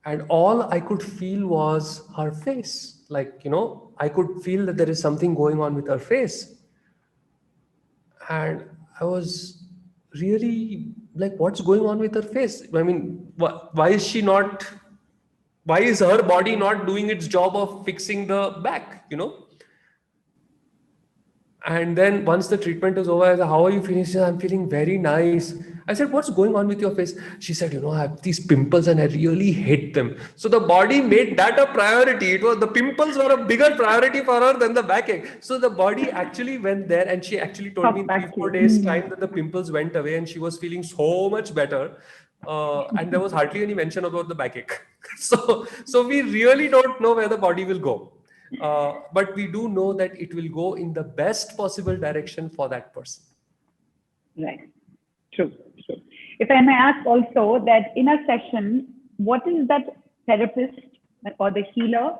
And all I could feel was her face. I could feel that there is something going on with her face. And I was really like, what's going on with her face? I mean, why is her body not doing its job of fixing the back, And then once the treatment is over, I said, how are you feeling? She said, I'm feeling very nice. I said, what's going on with your face? She said, I have these pimples and I really hate them. So the body made that a priority. The pimples were a bigger priority for her than the backache. So the body actually went there, and she actually told me in 3-4 days time that the pimples went away and she was feeling so much better. And there was hardly any mention about the backache. So we really don't know where the body will go. But we do know that it will go in the best possible direction for that person. Right. True. If I may ask also that in a session, what is that therapist or the healer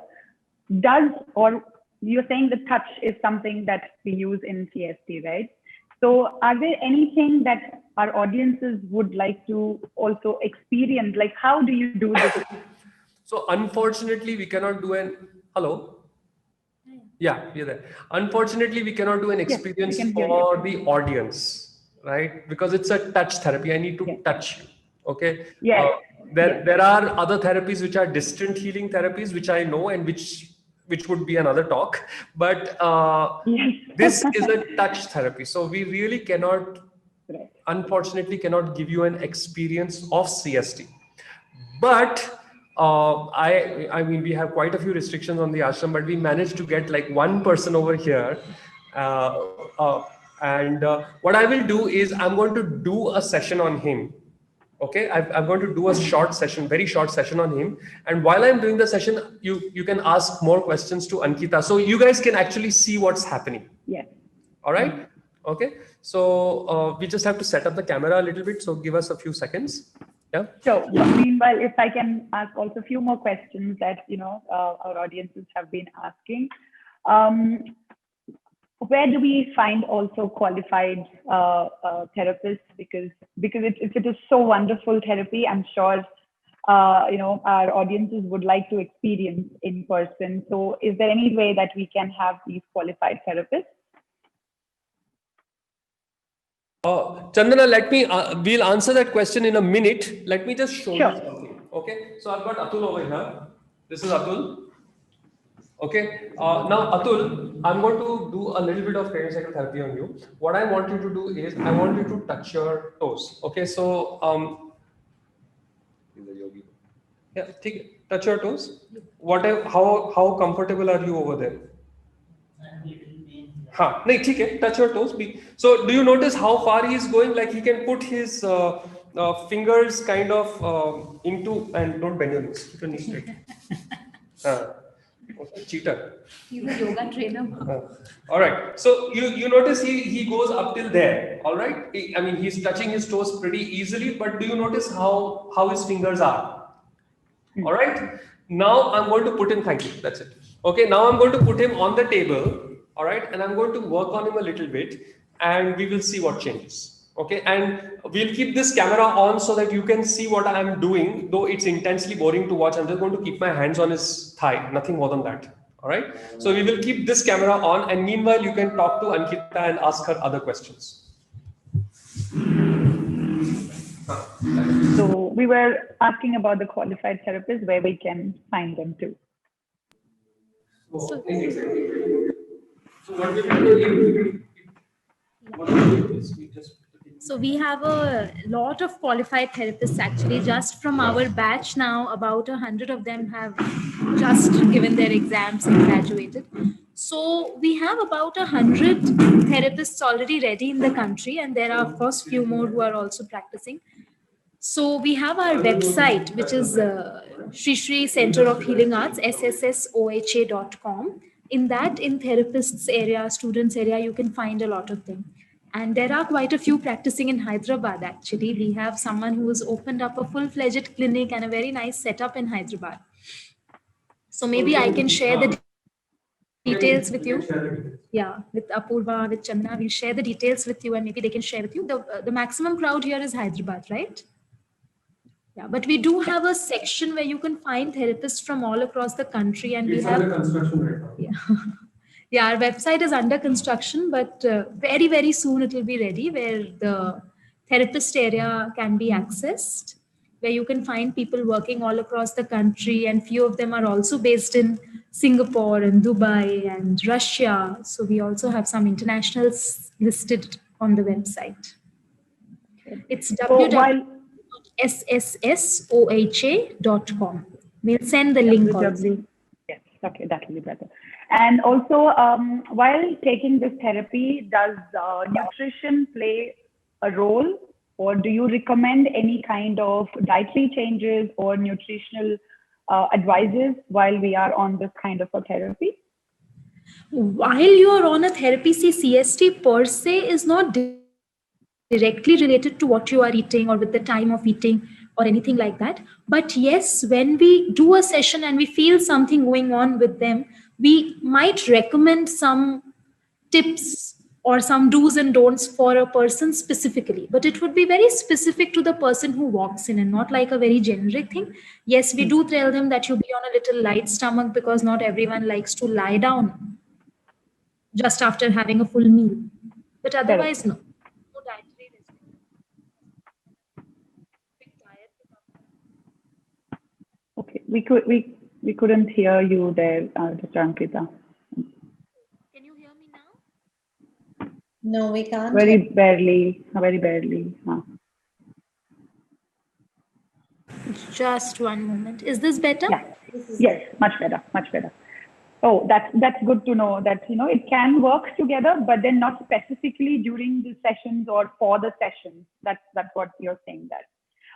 does, or you're saying the touch is something that we use in CST, right? So are there anything that our audiences would like to also experience? Like, how do you do this? So unfortunately, we cannot do an, hello? Yeah, you're there. Unfortunately, we cannot do an experience for the audience, right? Because it's a touch therapy. I need to touch you. Okay. Yes. There are other therapies which are distant healing therapies, which I know, and which would be another talk. But this is a touch therapy. So we really cannot, unfortunately, cannot give you an experience of CST. But I mean, we have quite a few restrictions on the ashram, but we managed to get like one person over here. And what I will do is I'm going to do a session on him. Okay, I'm going to do a short session, very short session on him. And while I'm doing the session, you can ask more questions to Ankita. So you guys can actually see what's happening. Yeah. All right. Okay. So we just have to set up the camera a little bit. So give us a few seconds. Yeah. So meanwhile, if I can ask also a few more questions that, our audiences have been asking. Where do we find also qualified therapists? Because it is so wonderful therapy, I'm sure, our audiences would like to experience in person. So is there any way that we can have these qualified therapists? Chandana, we'll answer that question in a minute. Let me just show you something. Okay. So I've got Atul over here. This is Atul. Okay. Now, Atul, I'm going to do a little bit of craniosacral therapy on you. What I want you to do is I want you to touch your toes. Okay. So, yeah, touch your toes. How comfortable are you over there? Touch your toes. So do you notice how far he is going? Like he can put his fingers kind of into, and don't bend your knees. Keep your knees straight. Cheater. He's a yoga trainer. All right. So you notice he goes up till there. All right. I mean, he's touching his toes pretty easily, but do you notice how his fingers are? All right. Now I'm going to put him, thank you. That's it. Okay. Now I'm going to put him on the table. All right. And I'm going to work on him a little bit and we will see what changes. Okay. And we'll keep this camera on so that you can see what I'm doing, though it's intensely boring to watch. I'm just going to keep my hands on his thigh, nothing more than that. All right. So we will keep this camera on and meanwhile you can talk to Ankita and ask her other questions. So we were asking about the qualified therapists, where we can find them too. So what we will do is So we have a lot of qualified therapists actually. Just from our batch now, about 100 of them have just given their exams and graduated. So we have about 100 therapists already ready in the country, and there are of course few more who are also practicing. So we have our website, which is Sri Sri Center of Healing Arts, SSSOHA.com. In that, in therapists area, students area, you can find a lot of them. And there are quite a few practicing in Hyderabad, actually. We have someone who has opened up a full-fledged clinic and a very nice setup in Hyderabad. So maybe I can share the details with you. Yeah, with Apurva, with Chandana, we'll share the details with you and maybe they can share with you. The maximum crowd here is Hyderabad, right? Yeah, but we do have a section where you can find therapists from all across the country, and we have. Under construction right now. Yeah. Yeah, our website is under construction, but very, very soon it will be ready, where the therapist area can be accessed, where you can find people working all across the country, and few of them are also based in Singapore and Dubai and Russia. So we also have some internationals listed on the website. It's www.SSSOHA.com. We'll send the link also. Yes, okay, that will be better. And also, while taking this therapy, does nutrition play a role, or do you recommend any kind of dietary changes or nutritional advices while we are on this kind of a therapy? While you are on a therapy, see, CST per se is not directly related to what you are eating or with the time of eating or anything like that. But yes, when we do a session and we feel something going on with them, we might recommend some tips or some do's and don'ts for a person specifically, but it would be very specific to the person who walks in and not like a very generic thing. Yes, we do tell them that you be on a little light stomach because not everyone likes to lie down just after having a full meal, but otherwise no dietary restrictions. Okay, we couldn't hear you there, Dr. Ankita. Can you hear me now? No, we can't. Very barely, very barely. Huh. Just one moment. Is this better? Yeah. Yes, much better, much better. Oh, that's good to know that, you know, it can work together, but then not specifically during the sessions or for the sessions. That's what you're saying that.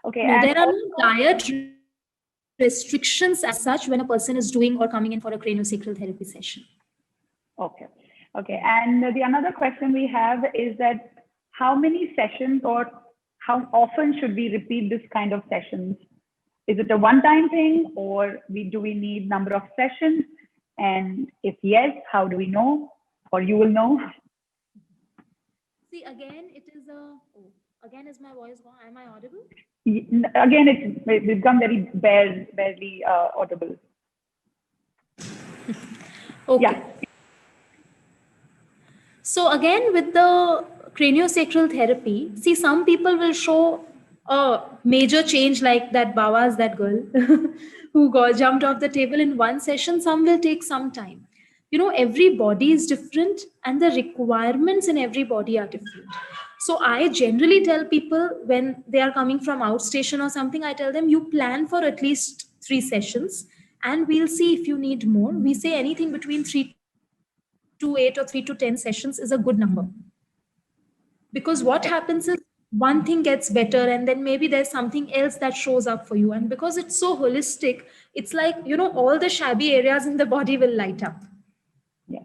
Okay. No, and there are no diet restrictions as such when a person is doing or coming in for a craniosacral therapy session. Okay. Okay. And the another question we have is that how many sessions or how often should we repeat this kind of sessions? Is it a one-time thing, or do we need number of sessions? And if yes, how do we know, or you will know? See, again, it is a, again, is my voice gone? Am I audible? Again, it's become very barely audible. Okay. Yeah. So again, with the craniosacral therapy, see, some people will show a major change like that Bawas, that girl who jumped off the table in one session. Some will take some time. You know, every body is different and the requirements in every body are different. So I generally tell people when they are coming from outstation or something, I tell them you plan for at least 3 sessions and we'll see if you need more. We say anything between 3 to 8 or 3 to 10 sessions is a good number. Because what happens is one thing gets better and then maybe there's something else that shows up for you. And because it's so holistic, it's like, you know, all the shabby areas in the body will light up. Yes.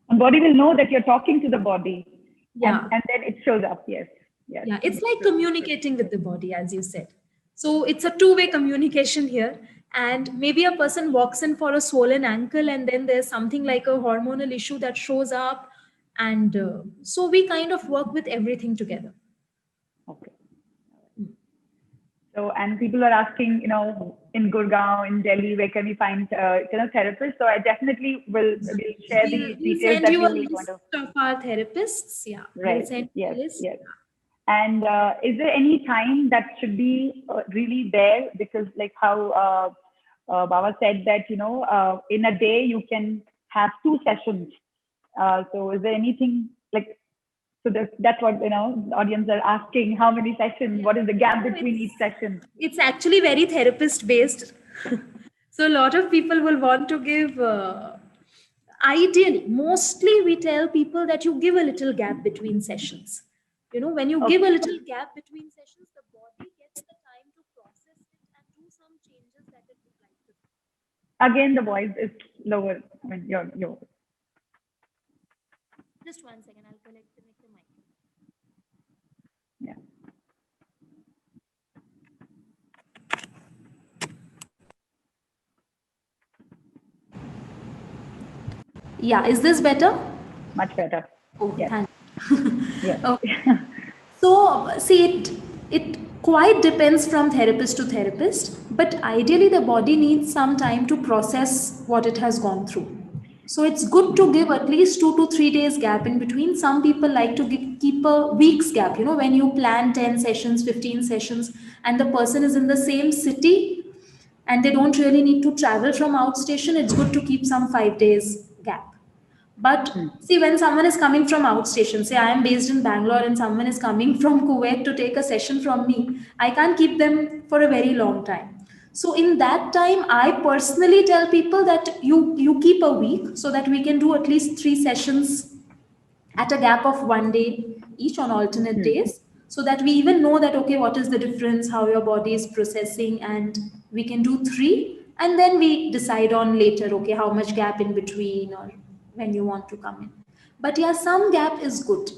And body will know that you're talking to the body. Yeah. And then it shows up. Yes. Yes. Yeah. It's like communicating with the body, as you said. So it's a two-way communication here. And maybe a person walks in for a swollen ankle and then there's something like a hormonal issue that shows up. And so we kind of work with everything together. Okay. So, and people are asking, you know, in Gurgaon, in Delhi, where can we find, therapists? So I definitely will share the details send that you you a will list want to. of our therapists. Yeah. Right. We'll send you a list. Yes. And is there any time that should be really there? Because like how Baba said that, you know, in a day you can have 2 sessions. So is there anything like, so that's what, you know, the audience are asking, how many sessions, what is the gap between each session? It's actually very therapist based. So a lot of people will want to give, ideally, mostly we tell people that you give a little gap between sessions. You know, when you give a little gap between sessions, the body gets the time to process it and do some changes that it would like to do. Again, the voice is lower. I mean, your. Just 1 second, I'll connect the mic. Yeah. Yeah, is this better? Much better. Oh, yes. Thank you. Yes. Okay. So, see, it quite depends from therapist to therapist, but ideally the body needs some time to process what it has gone through. So it's good to give at least 2 to 3 days gap in between. Some people like to keep a week's gap, you know, when you plan 10 sessions, 15 sessions, and the person is in the same city and they don't really need to travel from outstation, it's good to keep some 5 days gap. But see, when someone is coming from outstation, say I am based in Bangalore and someone is coming from Kuwait to take a session from me, I can't keep them for a very long time. So in that time, I personally tell people that you keep a week so that we can do at least 3 sessions at a gap of 1 day each on alternate days, so that we even know that, okay, what is the difference, how your body is processing, and we can do 3. And then we decide on later, okay, how much gap in between or when you want to come in. But yeah, some gap is good.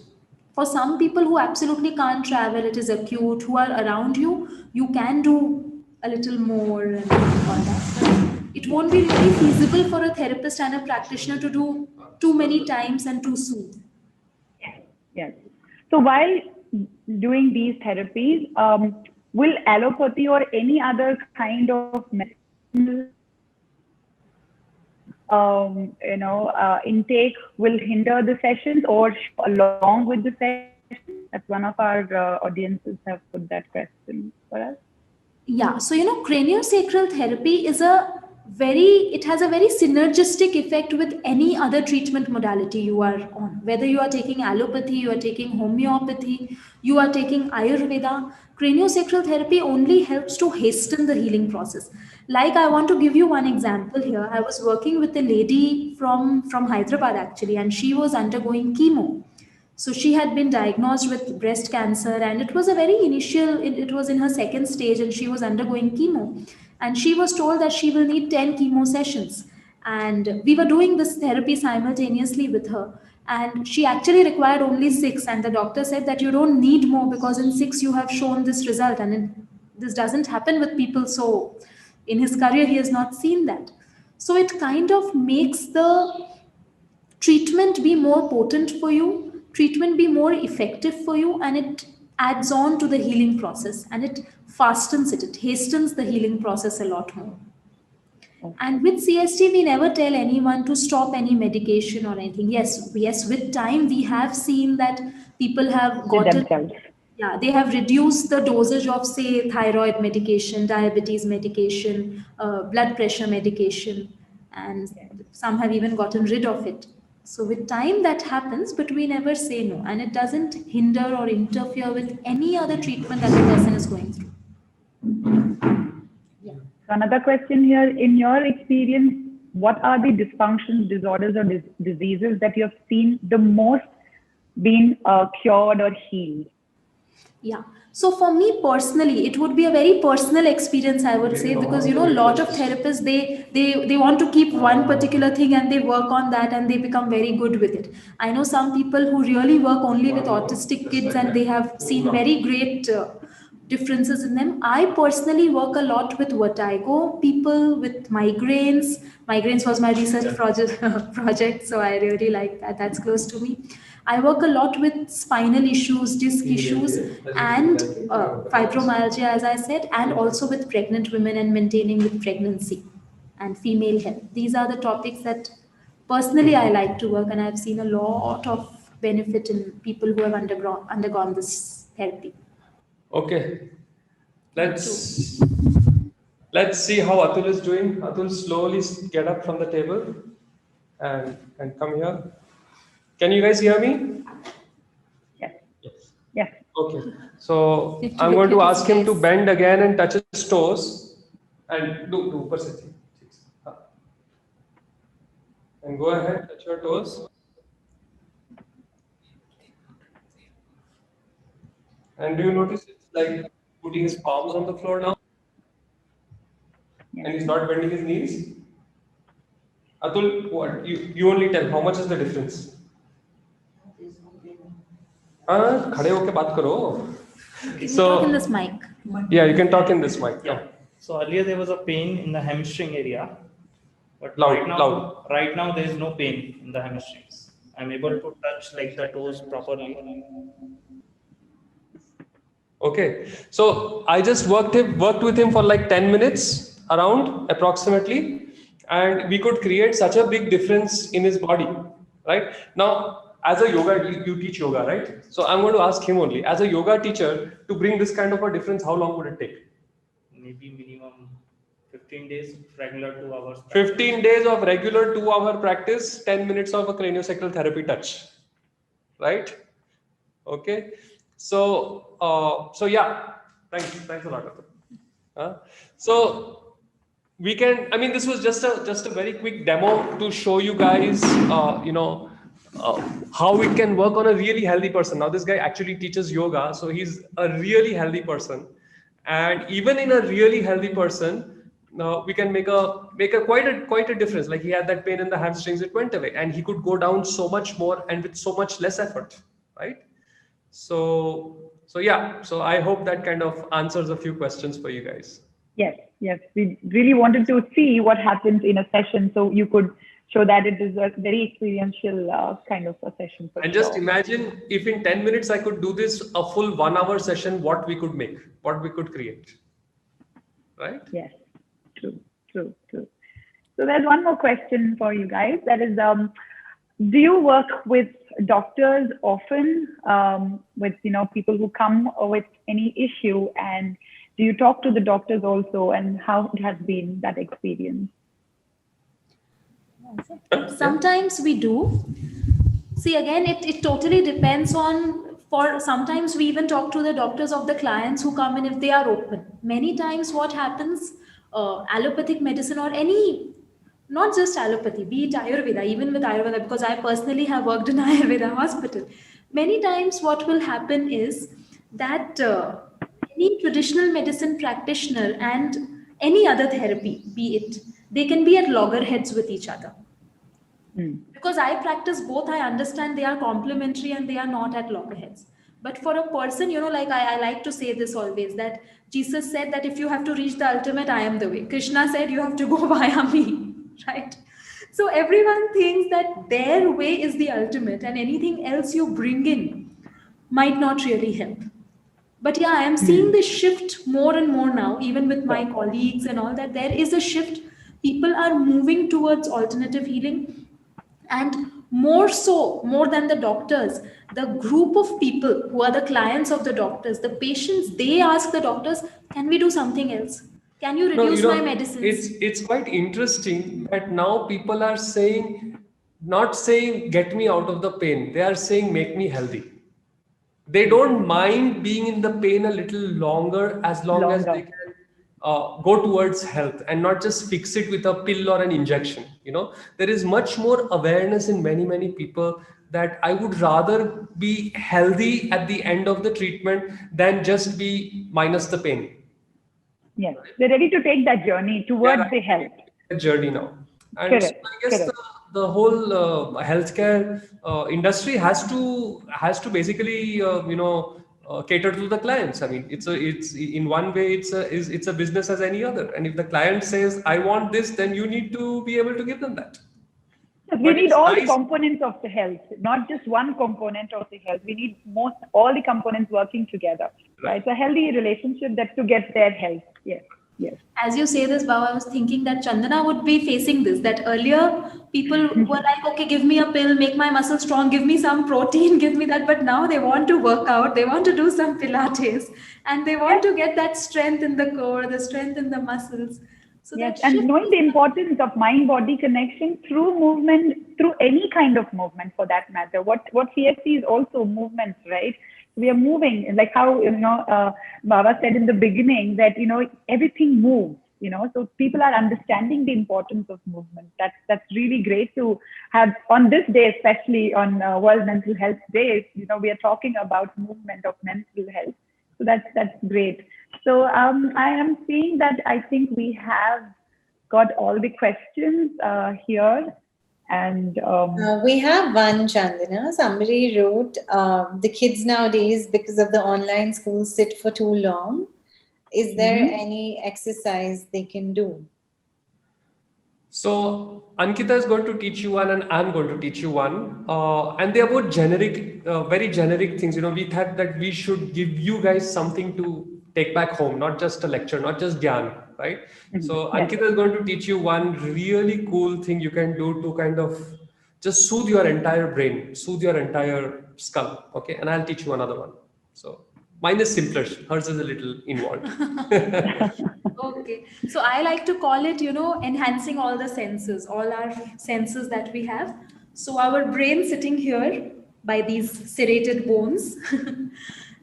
For some people who absolutely can't travel, it is acute, who are around you, you can do a little more and all that. But it won't be really feasible for a therapist and a practitioner to do too many times and too soon. Yes. So while doing these therapies, will allopathy or any other kind of medical intake will hinder the sessions or along with the session? That's one of our audiences have put that question for us. Yeah, so craniosacral therapy is it has a very synergistic effect with any other treatment modality you are on. Whether you are taking allopathy, you are taking homeopathy, you are taking Ayurveda, craniosacral therapy only helps to hasten the healing process. Like, I want to give you one example here. I was working with a lady from Hyderabad actually, and she was undergoing chemo. So she had been diagnosed with breast cancer, and it was a very initial, it was in her second stage, and she was undergoing chemo. And she was told that she will need 10 chemo sessions. And we were doing this therapy simultaneously with her. And she actually required only 6. And the doctor said that you don't need more because in 6 you have shown this result. And this doesn't happen with people. So in his career, he has not seen that. So it kind of makes the treatment be more potent for you, treatment be more effective for you, and it adds on to the healing process and it fastens it hastens the healing process a lot more. And with CST, we never tell anyone to stop any medication or anything. Yes, with time, we have seen that people have gotten, they have reduced the dosage of, say, thyroid medication, diabetes medication, blood pressure medication, and some have even gotten rid of it. So with time that happens, but we never say no, and it doesn't hinder or interfere with any other treatment that the person is going through. So another question here, in your experience, what are the dysfunctions, disorders, or diseases that you have seen the most being cured or healed? Yeah. So for me personally, it would be a very personal experience, I would say, because a lot of therapists, they want to keep one particular thing and they work on that and they become very good with it. I know some people who really work only with autistic kids and they have seen very great differences in them. I personally work a lot with vertigo people, with migraines. Migraines was my research project, so I really like that. That's close to me. I work a lot with spinal issues, disc issues, and fibromyalgia, as I said, and also with pregnant women and maintaining with pregnancy and female health. These are the topics that personally I like to work, and I've seen a lot of benefit in people who have undergone this therapy. Okay, let's see how Atul is doing. Atul, slowly get up from the table and come here. Can you guys hear me? Yes. Yes. Okay. So I'm going to ask him to bend again and touch his toes and do and go ahead, touch your toes. And do you notice it's like putting his palms on the floor now? And he's not bending his knees? Atul, what? You only tell, how much is the difference? खड़े होके बात करो. So talk in this mic. Yeah, you can talk in this mic. Yeah. So earlier there was a pain in the hamstring area, but loud. Right now there is no pain in the hamstrings. I'm able to touch like the toes properly. Okay, so I just worked with him for like 10 minutes around approximately, and we could create such a big difference in his body, right? Now, as a yoga, you teach yoga, right? So I'm going to ask him only, as a yoga teacher, to bring this kind of a difference, how long would it take? Maybe minimum 15 days, regular 2 hours. 15 days of regular 2-hour practice, 10 minutes of a craniosacral therapy touch, right? Okay. So yeah, thanks a lot. So we can, I mean, this was just a very quick demo to show you guys, how it can work on a really healthy person. Now, this guy actually teaches yoga, so he's a really healthy person, and even in a really healthy person, we can make quite a difference. Like, he had that pain in the hamstrings, it went away, and he could go down so much more and with so much less effort, right? So yeah, so I hope that kind of answers a few questions for you guys. Yes, yes. We really wanted to see what happens in a session, so you could show that it is a very experiential kind of a session. And just imagine if in 10 minutes I could do this a full 1 hour session, what we could make, what we could create, right? Yes, true. So there's one more question for you guys. That is, do you work with doctors often, with people who come with any issue, and do you talk to the doctors also, and how it has been that experience? Sometimes we do. See, again, it totally depends on, sometimes we even talk to the doctors of the clients who come in if they are open. Many times what happens, allopathic medicine or any, not just allopathy, be it Ayurveda, even with Ayurveda, because I personally have worked in Ayurveda hospital. Many times what will happen is that any traditional medicine practitioner and any other therapy, be it, they can be at loggerheads with each other. Because I practice both, I understand they are complementary and they are not at loggerheads. But for a person, like I like to say this always, that Jesus said that if you have to reach the ultimate, I am the way. Krishna said you have to go via me, right? So everyone thinks that their way is the ultimate and anything else you bring in might not really help. But yeah, I am seeing this shift more and more now, even with my colleagues and all that. There is a shift. People are moving towards alternative healing. And more than the doctors, the group of people who are the clients of the doctors, the patients, they ask the doctors, can we do something else? Can you reduce my medicines? It's quite interesting that now people are saying, not saying, get me out of the pain. They are saying, make me healthy. They don't mind being in the pain a little longer as long as they can go towards health and not just fix it with a pill or an injection. There is much more awareness in many people that I would rather be healthy at the end of the treatment than just be minus the pain. Yes, they're ready to take that journey towards the health. Journey now. And correct, so I guess the whole healthcare industry has to basically cater to the clients. I mean, it's in one way it's a business as any other. And if the client says I want this, then you need to be able to give them that. We need all the components of the health, not just one component of the health. We need all the components working together. Right? It's a healthy relationship that's to get their health. Yes. As you say this, Baba, I was thinking that Chandana would be facing this, that earlier people were like, okay, give me a pill, make my muscles strong, give me some protein, give me that. But now they want to work out, they want to do some Pilates, and they want to get that strength in the core, the strength in the muscles. So yes, and knowing the importance of mind-body connection through movement, through any kind of movement for that matter. What CST is also movements, right? We are moving, like how Baba said in the beginning that everything moves. So people are understanding the importance of movement. That's really great to have on this day, especially on World Mental Health Day. We are talking about movement of mental health. So that's great. So I am seeing that I think we have got all the questions here. And we have one, Chandana. Somebody wrote, the kids nowadays, because of the online schools, sit for too long. Is there any exercise they can do? So Ankita is going to teach you one and I'm going to teach you one. And they are both generic, very generic things. We thought that we should give you guys something to take back home, not just a lecture, not just Gyan, right? So Ankita is going to teach you one really cool thing you can do to kind of just soothe your entire brain, soothe your entire skull, okay? And I'll teach you another one. So mine is simpler, hers is a little involved. Okay, so I like to call it, enhancing all the senses, all our senses that we have. So our brain sitting here by these serrated bones.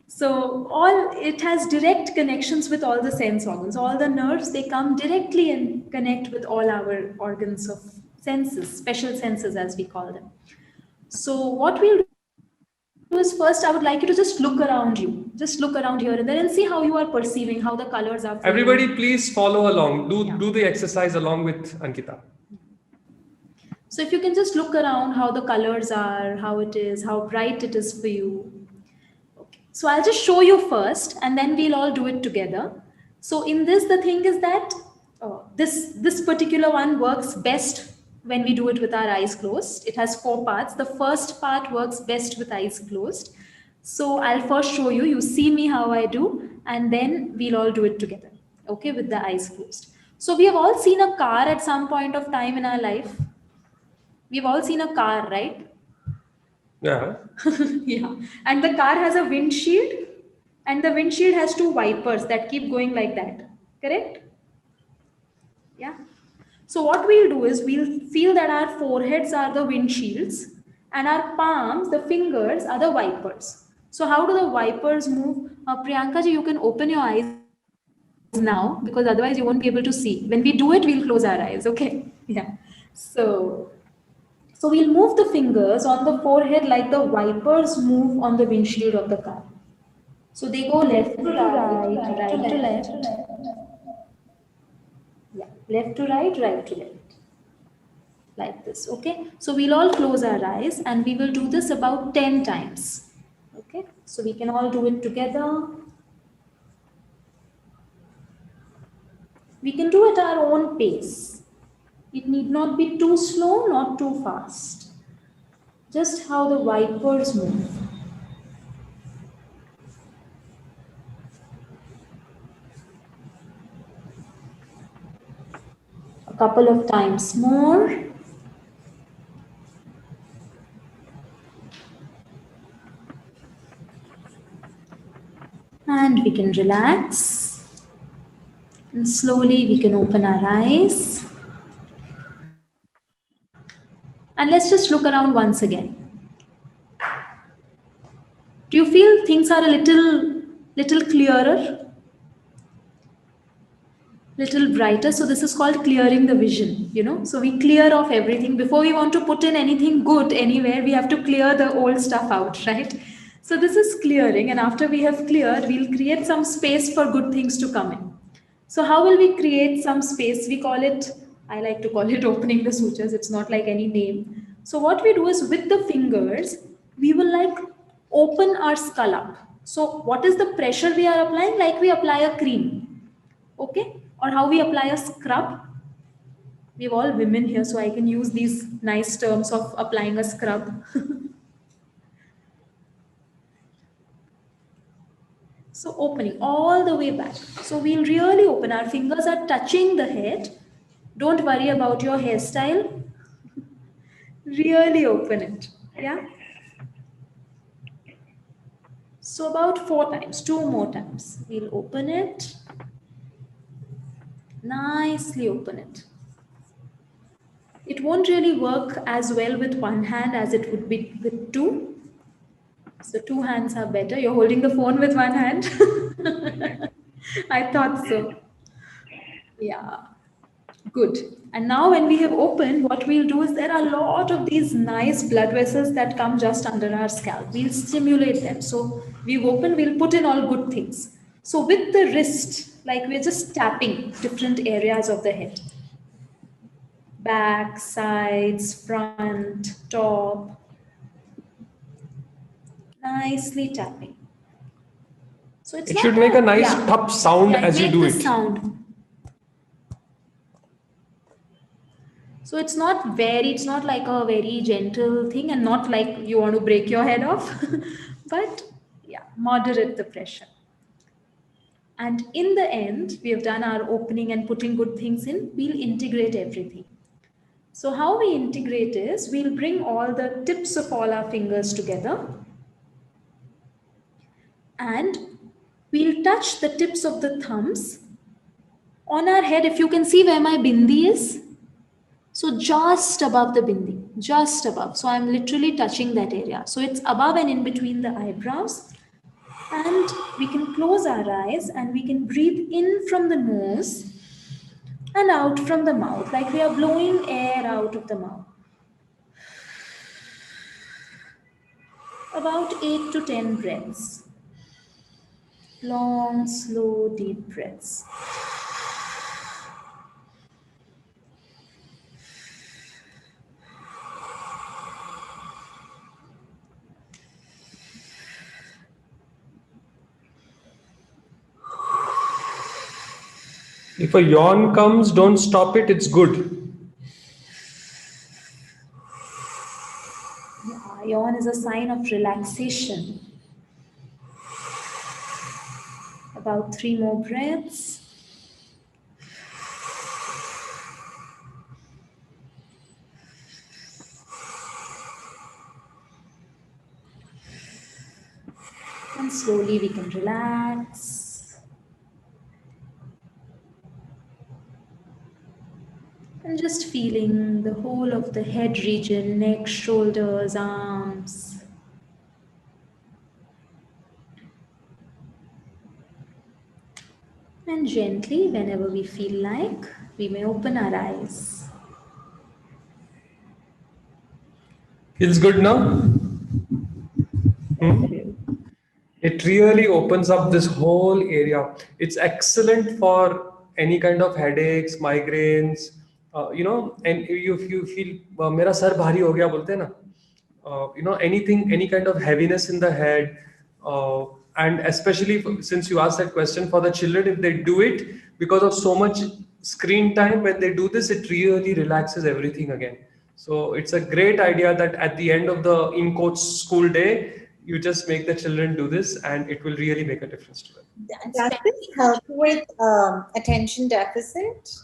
So it has direct connections with all the sense organs. All the nerves, they come directly and connect with all our organs of senses, special senses as we call them. So what we'll do is first, I would like you to just look around you. Just look around here and there and see how you are perceiving, how the colors are. Everybody please follow along. Do the exercise along with Ankita. So if you can just look around how the colors are, how it is, how bright it is for you. So I'll just show you first and then we'll all do it together. So in this, the thing is that this particular one works best when we do it with our eyes closed. It has 4 parts. The first part works best with eyes closed. So I'll first show you, you see me how I do, and then we'll all do it together, okay, with the eyes closed. So we have all seen a car at some point of time in our life. We've all seen a car, right? Yeah. Yeah. And the car has a windshield, and the windshield has 2 wipers that keep going like that. Correct? Yeah. So what we'll do is we'll feel that our foreheads are the windshields and our palms, the fingers, are the wipers. So how do the wipers move? Priyanka ji, you can open your eyes now because otherwise you won't be able to see. When we do it, we'll close our eyes. Okay. Yeah. So we'll move the fingers on the forehead like the wipers move on the windshield of the car. So they go left to right, right to left. Yeah, left to right, right to left. Like this, okay? So we'll all close our eyes and we will do this about 10 times. Okay? So we can all do it together. We can do it our own pace. It need not be too slow, not too fast. Just how the wipers move. A couple of times more. And we can relax. And slowly we can open our eyes. And let's just look around once again. Do you feel things are a little clearer? Little brighter? So this is called clearing the vision, you know. So we clear off everything. Before we want to put in anything good anywhere, we have to clear the old stuff out, right? So this is clearing, and after we have cleared, we'll create some space for good things to come in. So how will we create some space? We call it, I like to call it opening the sutures. It's not like any name. So what we do is with the fingers, we will like open our skull up. So what is the pressure we are applying? Like we apply a cream, okay? Or how we apply a scrub. We've all women here, so I can use these nice terms of applying a scrub. So opening all the way back. So we'll really open. Our fingers are touching the head. Don't worry about your hairstyle. Really open it. Yeah. So about 4 times, 2 more times. We'll open it. Nicely open it. It won't really work as well with one hand as it would be with 2. So 2 hands are better. You're holding the phone with one hand. I thought so. Yeah. Good. And now when we have opened, what we'll do is there are a lot of these nice blood vessels that come just under our scalp. We'll stimulate them. So we've opened, we'll put in all good things. So with the wrist, like we're just tapping different areas of the head. Back, sides, front, top. Nicely tapping. So it should make a nice thump sound as you do it. Sound. So it's not like a very gentle thing and not like you want to break your head off, but yeah, moderate the pressure. And in the end, we have done our opening and putting good things in, we'll integrate everything. So how we integrate is, we'll bring all the tips of all our fingers together and we'll touch the tips of the thumbs on our head. If you can see where my bindi is, so just above the bindi, just above. So I'm literally touching that area. So it's above and in between the eyebrows. And we can close our eyes and we can breathe in from the nose and out from the mouth, like we are blowing air out of the mouth. About 8 to 10 breaths. Long, slow, deep breaths. If a yawn comes, don't stop it, it's good. Yeah, yawn is a sign of relaxation. About 3 more breaths. And slowly we can relax. And just feeling the whole of the head region, neck, shoulders, arms. And gently, whenever we feel like, we may open our eyes. Feels good now? It really opens up this whole area. It's excellent for any kind of headaches, migraines, and if you feel, mera sar bhari ho gaya bolte na, anything, any kind of heaviness in the head, and especially since you asked that question for the children, if they do it because of so much screen time, when they do this, it really relaxes everything again. So it's a great idea that at the end of the in coach school day, you just make the children do this, and it will really make a difference to them. Does this help with attention deficit?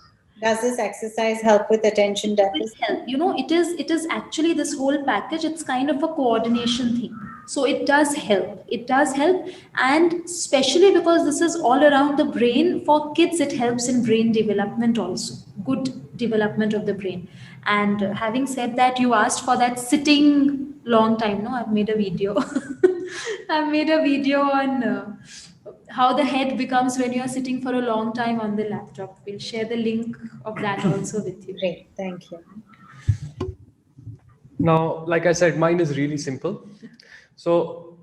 Does this exercise help with attention deficit? Help. You know, it is actually this whole package. It's kind of a coordination thing. So it does help. It does help, and especially because this is all around the brain. For kids, it helps in brain development also. Good development of the brain. And having said that, you asked for that sitting long time. No, I've made a video. I've made a video on how the head becomes when you're sitting for a long time on the laptop. We'll share the link of that also with you. Great, thank you. Now, like I said, mine is really simple. So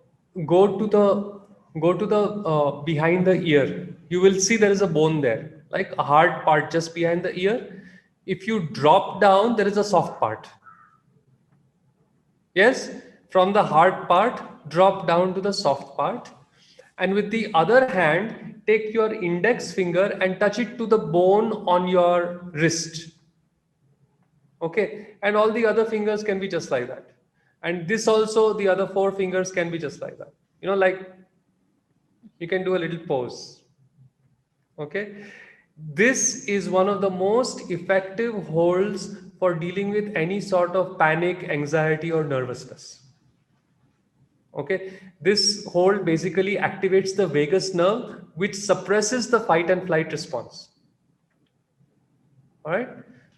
go to the behind the ear. You will see there is a bone there, like a hard part just behind the ear. If you drop down, there is a soft part. Yes, from the hard part, drop down to the soft part. And with the other hand, take your index finger and touch it to the bone on your wrist. Okay, and all the other fingers can be just like that. And this also, the other 4 fingers can be just like that. You know, like you can do a little pose. Okay, this is one of the most effective holds for dealing with any sort of panic, anxiety, or nervousness. Okay, this hold basically activates the vagus nerve, which suppresses the fight and flight response. All right.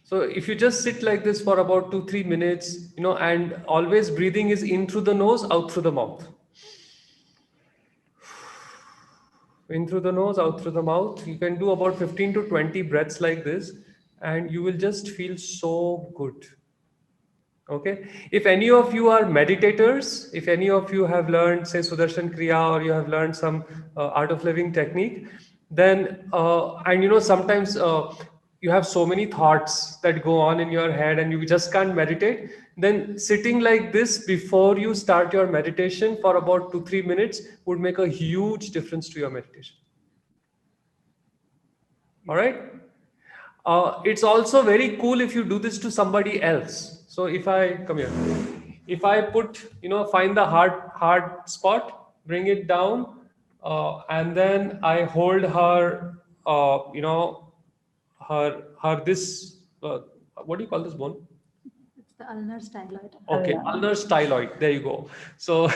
So if you just sit like this for about 2-3 minutes, and always breathing is in through the nose, out through the mouth. In through the nose, out through the mouth. You can do about 15 to 20 breaths like this, and you will just feel so good. Okay. If any of you are meditators, if any of you have learned, say, Sudarshan Kriya, or you have learned some art of living technique, then, sometimes you have so many thoughts that go on in your head and you just can't meditate, then sitting like this before you start your meditation for about 2-3 minutes would make a huge difference to your meditation. All right. It's also very cool if you do this to somebody else. So if I come here, if I put, find the hard spot, bring it down, and then I hold her, her this, what do you call this bone? It's the ulnar styloid. Okay, ulnar styloid. There you go. So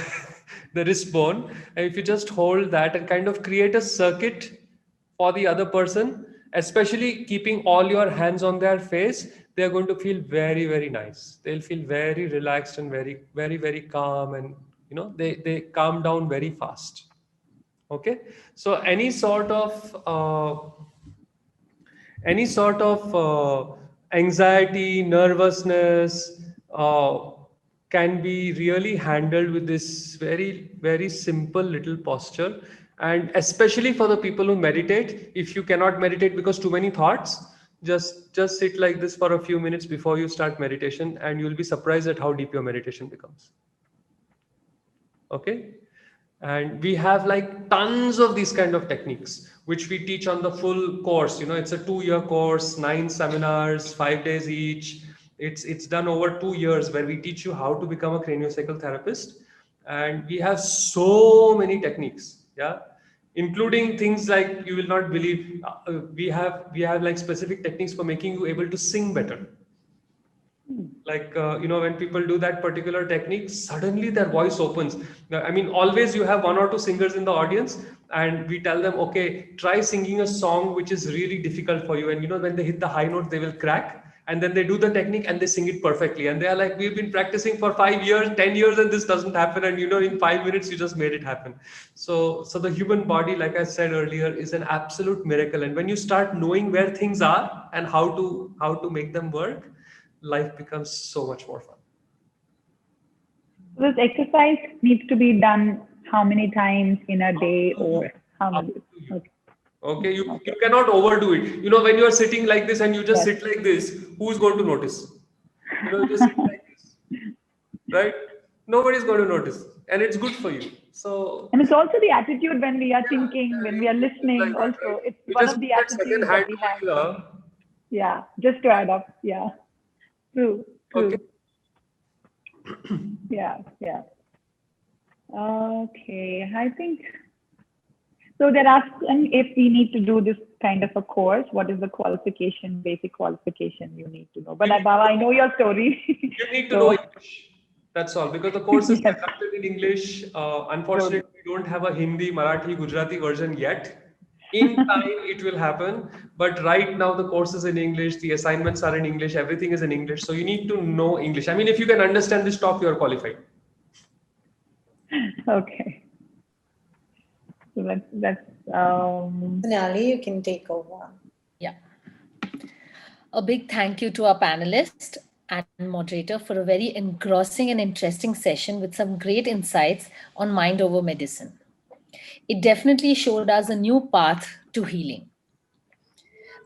the wrist bone, and if you just hold that and kind of create a circuit for the other person, especially keeping all your hands on their face, they are going to feel very, very nice. They'll feel very relaxed and very, very, very calm, and they calm down very fast. Okay, so any sort of anxiety, nervousness can be really handled with this very, very simple little posture. And especially for the people who meditate, if you cannot meditate because too many thoughts, just sit like this for a few minutes before you start meditation, and you'll be surprised at how deep your meditation becomes. Okay. And we have like tons of these kind of techniques. which we teach on the full course. It's a 2-year course, 9 seminars, 5 days each. It's done over 2 years, where we teach you how to become a craniosacral therapist. And we have so many techniques, yeah, including things like, you will not believe, we have like specific techniques for making you able to sing better. Like, when people do that particular technique, suddenly their voice opens. I mean, always you have 1 or 2 singers in the audience, and we tell them, okay, try singing a song which is really difficult for you. And when they hit the high note, they will crack. And then they do the technique and they sing it perfectly. And they are like, we've been practicing for 5 years, 10 years, and this doesn't happen. And in 5 minutes, you just made it happen. So the human body, like I said earlier, is an absolute miracle. And when you start knowing where things are and how to make them work, life becomes so much more fun. This exercise needs to be done how many times in a day, or how many? Okay, you cannot overdo it. When you are sitting like this and you just sit like this, who's going to notice? You just sit like this, right? Nobody's going to notice, and it's good for you. So, and it's also the attitude when we are thinking, when we are listening. Like also, it's one of the attitudes that we have. Yeah, just to add up. Yeah, true. Okay. Yeah. Okay, I think. So they're asking if we need to do this kind of a course. What is the qualification, basic qualification you need to know? But Baba, I know your story. You need to know English. That's all, because the course is conducted in English. Unfortunately, we don't have a Hindi, Marathi, Gujarati version yet. In time, it will happen. But right now, the course is in English. The assignments are in English. Everything is in English. So you need to know English. I mean, if you can understand this talk, you are qualified. Okay. So that's Sonali, you can take over. Yeah. A big thank you to our panelist and moderator for a very engrossing and interesting session with some great insights on mind over medicine. It definitely showed us a new path to healing.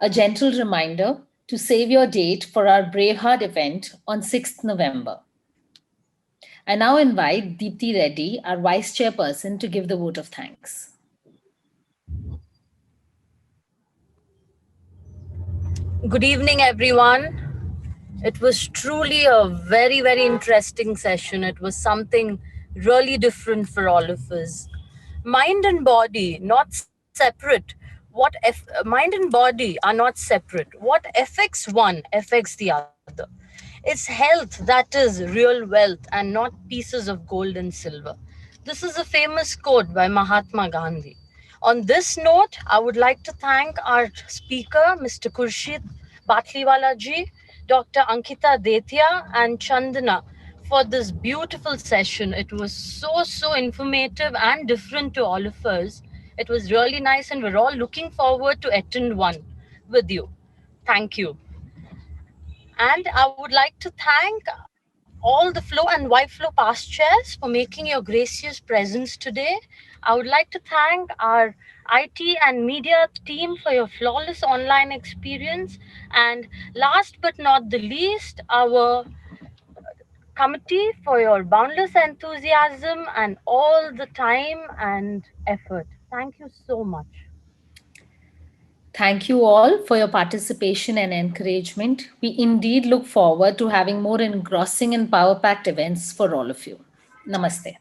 A gentle reminder to save your date for our Braveheart event on 6th November. I now invite Deepti Reddy, our Vice Chairperson, to give the vote of thanks. Good evening, everyone. It was truly a very, very interesting session. It was something really different for all of us. Mind and body, not separate. Mind and body are not separate. What affects one affects the other. It's health that is real wealth and not pieces of gold and silver. This is a famous quote by Mahatma Gandhi. On this note, I would like to thank our speaker, Mr. Khurshid Batliwala ji, Dr. Ankita Detia, and Chandana for this beautiful session. It was so informative and different to all of us. It was really nice, and we're all looking forward to attend one with you. Thank you. And I would like to thank all the Flow and Y Flow past chairs for making your gracious presence today. I would like to thank our IT and media team for your flawless online experience. And last but not the least, our committee for your boundless enthusiasm and all the time and effort. Thank you so much. Thank you all for your participation and encouragement. We indeed look forward to having more engrossing and power-packed events for all of you. Namaste.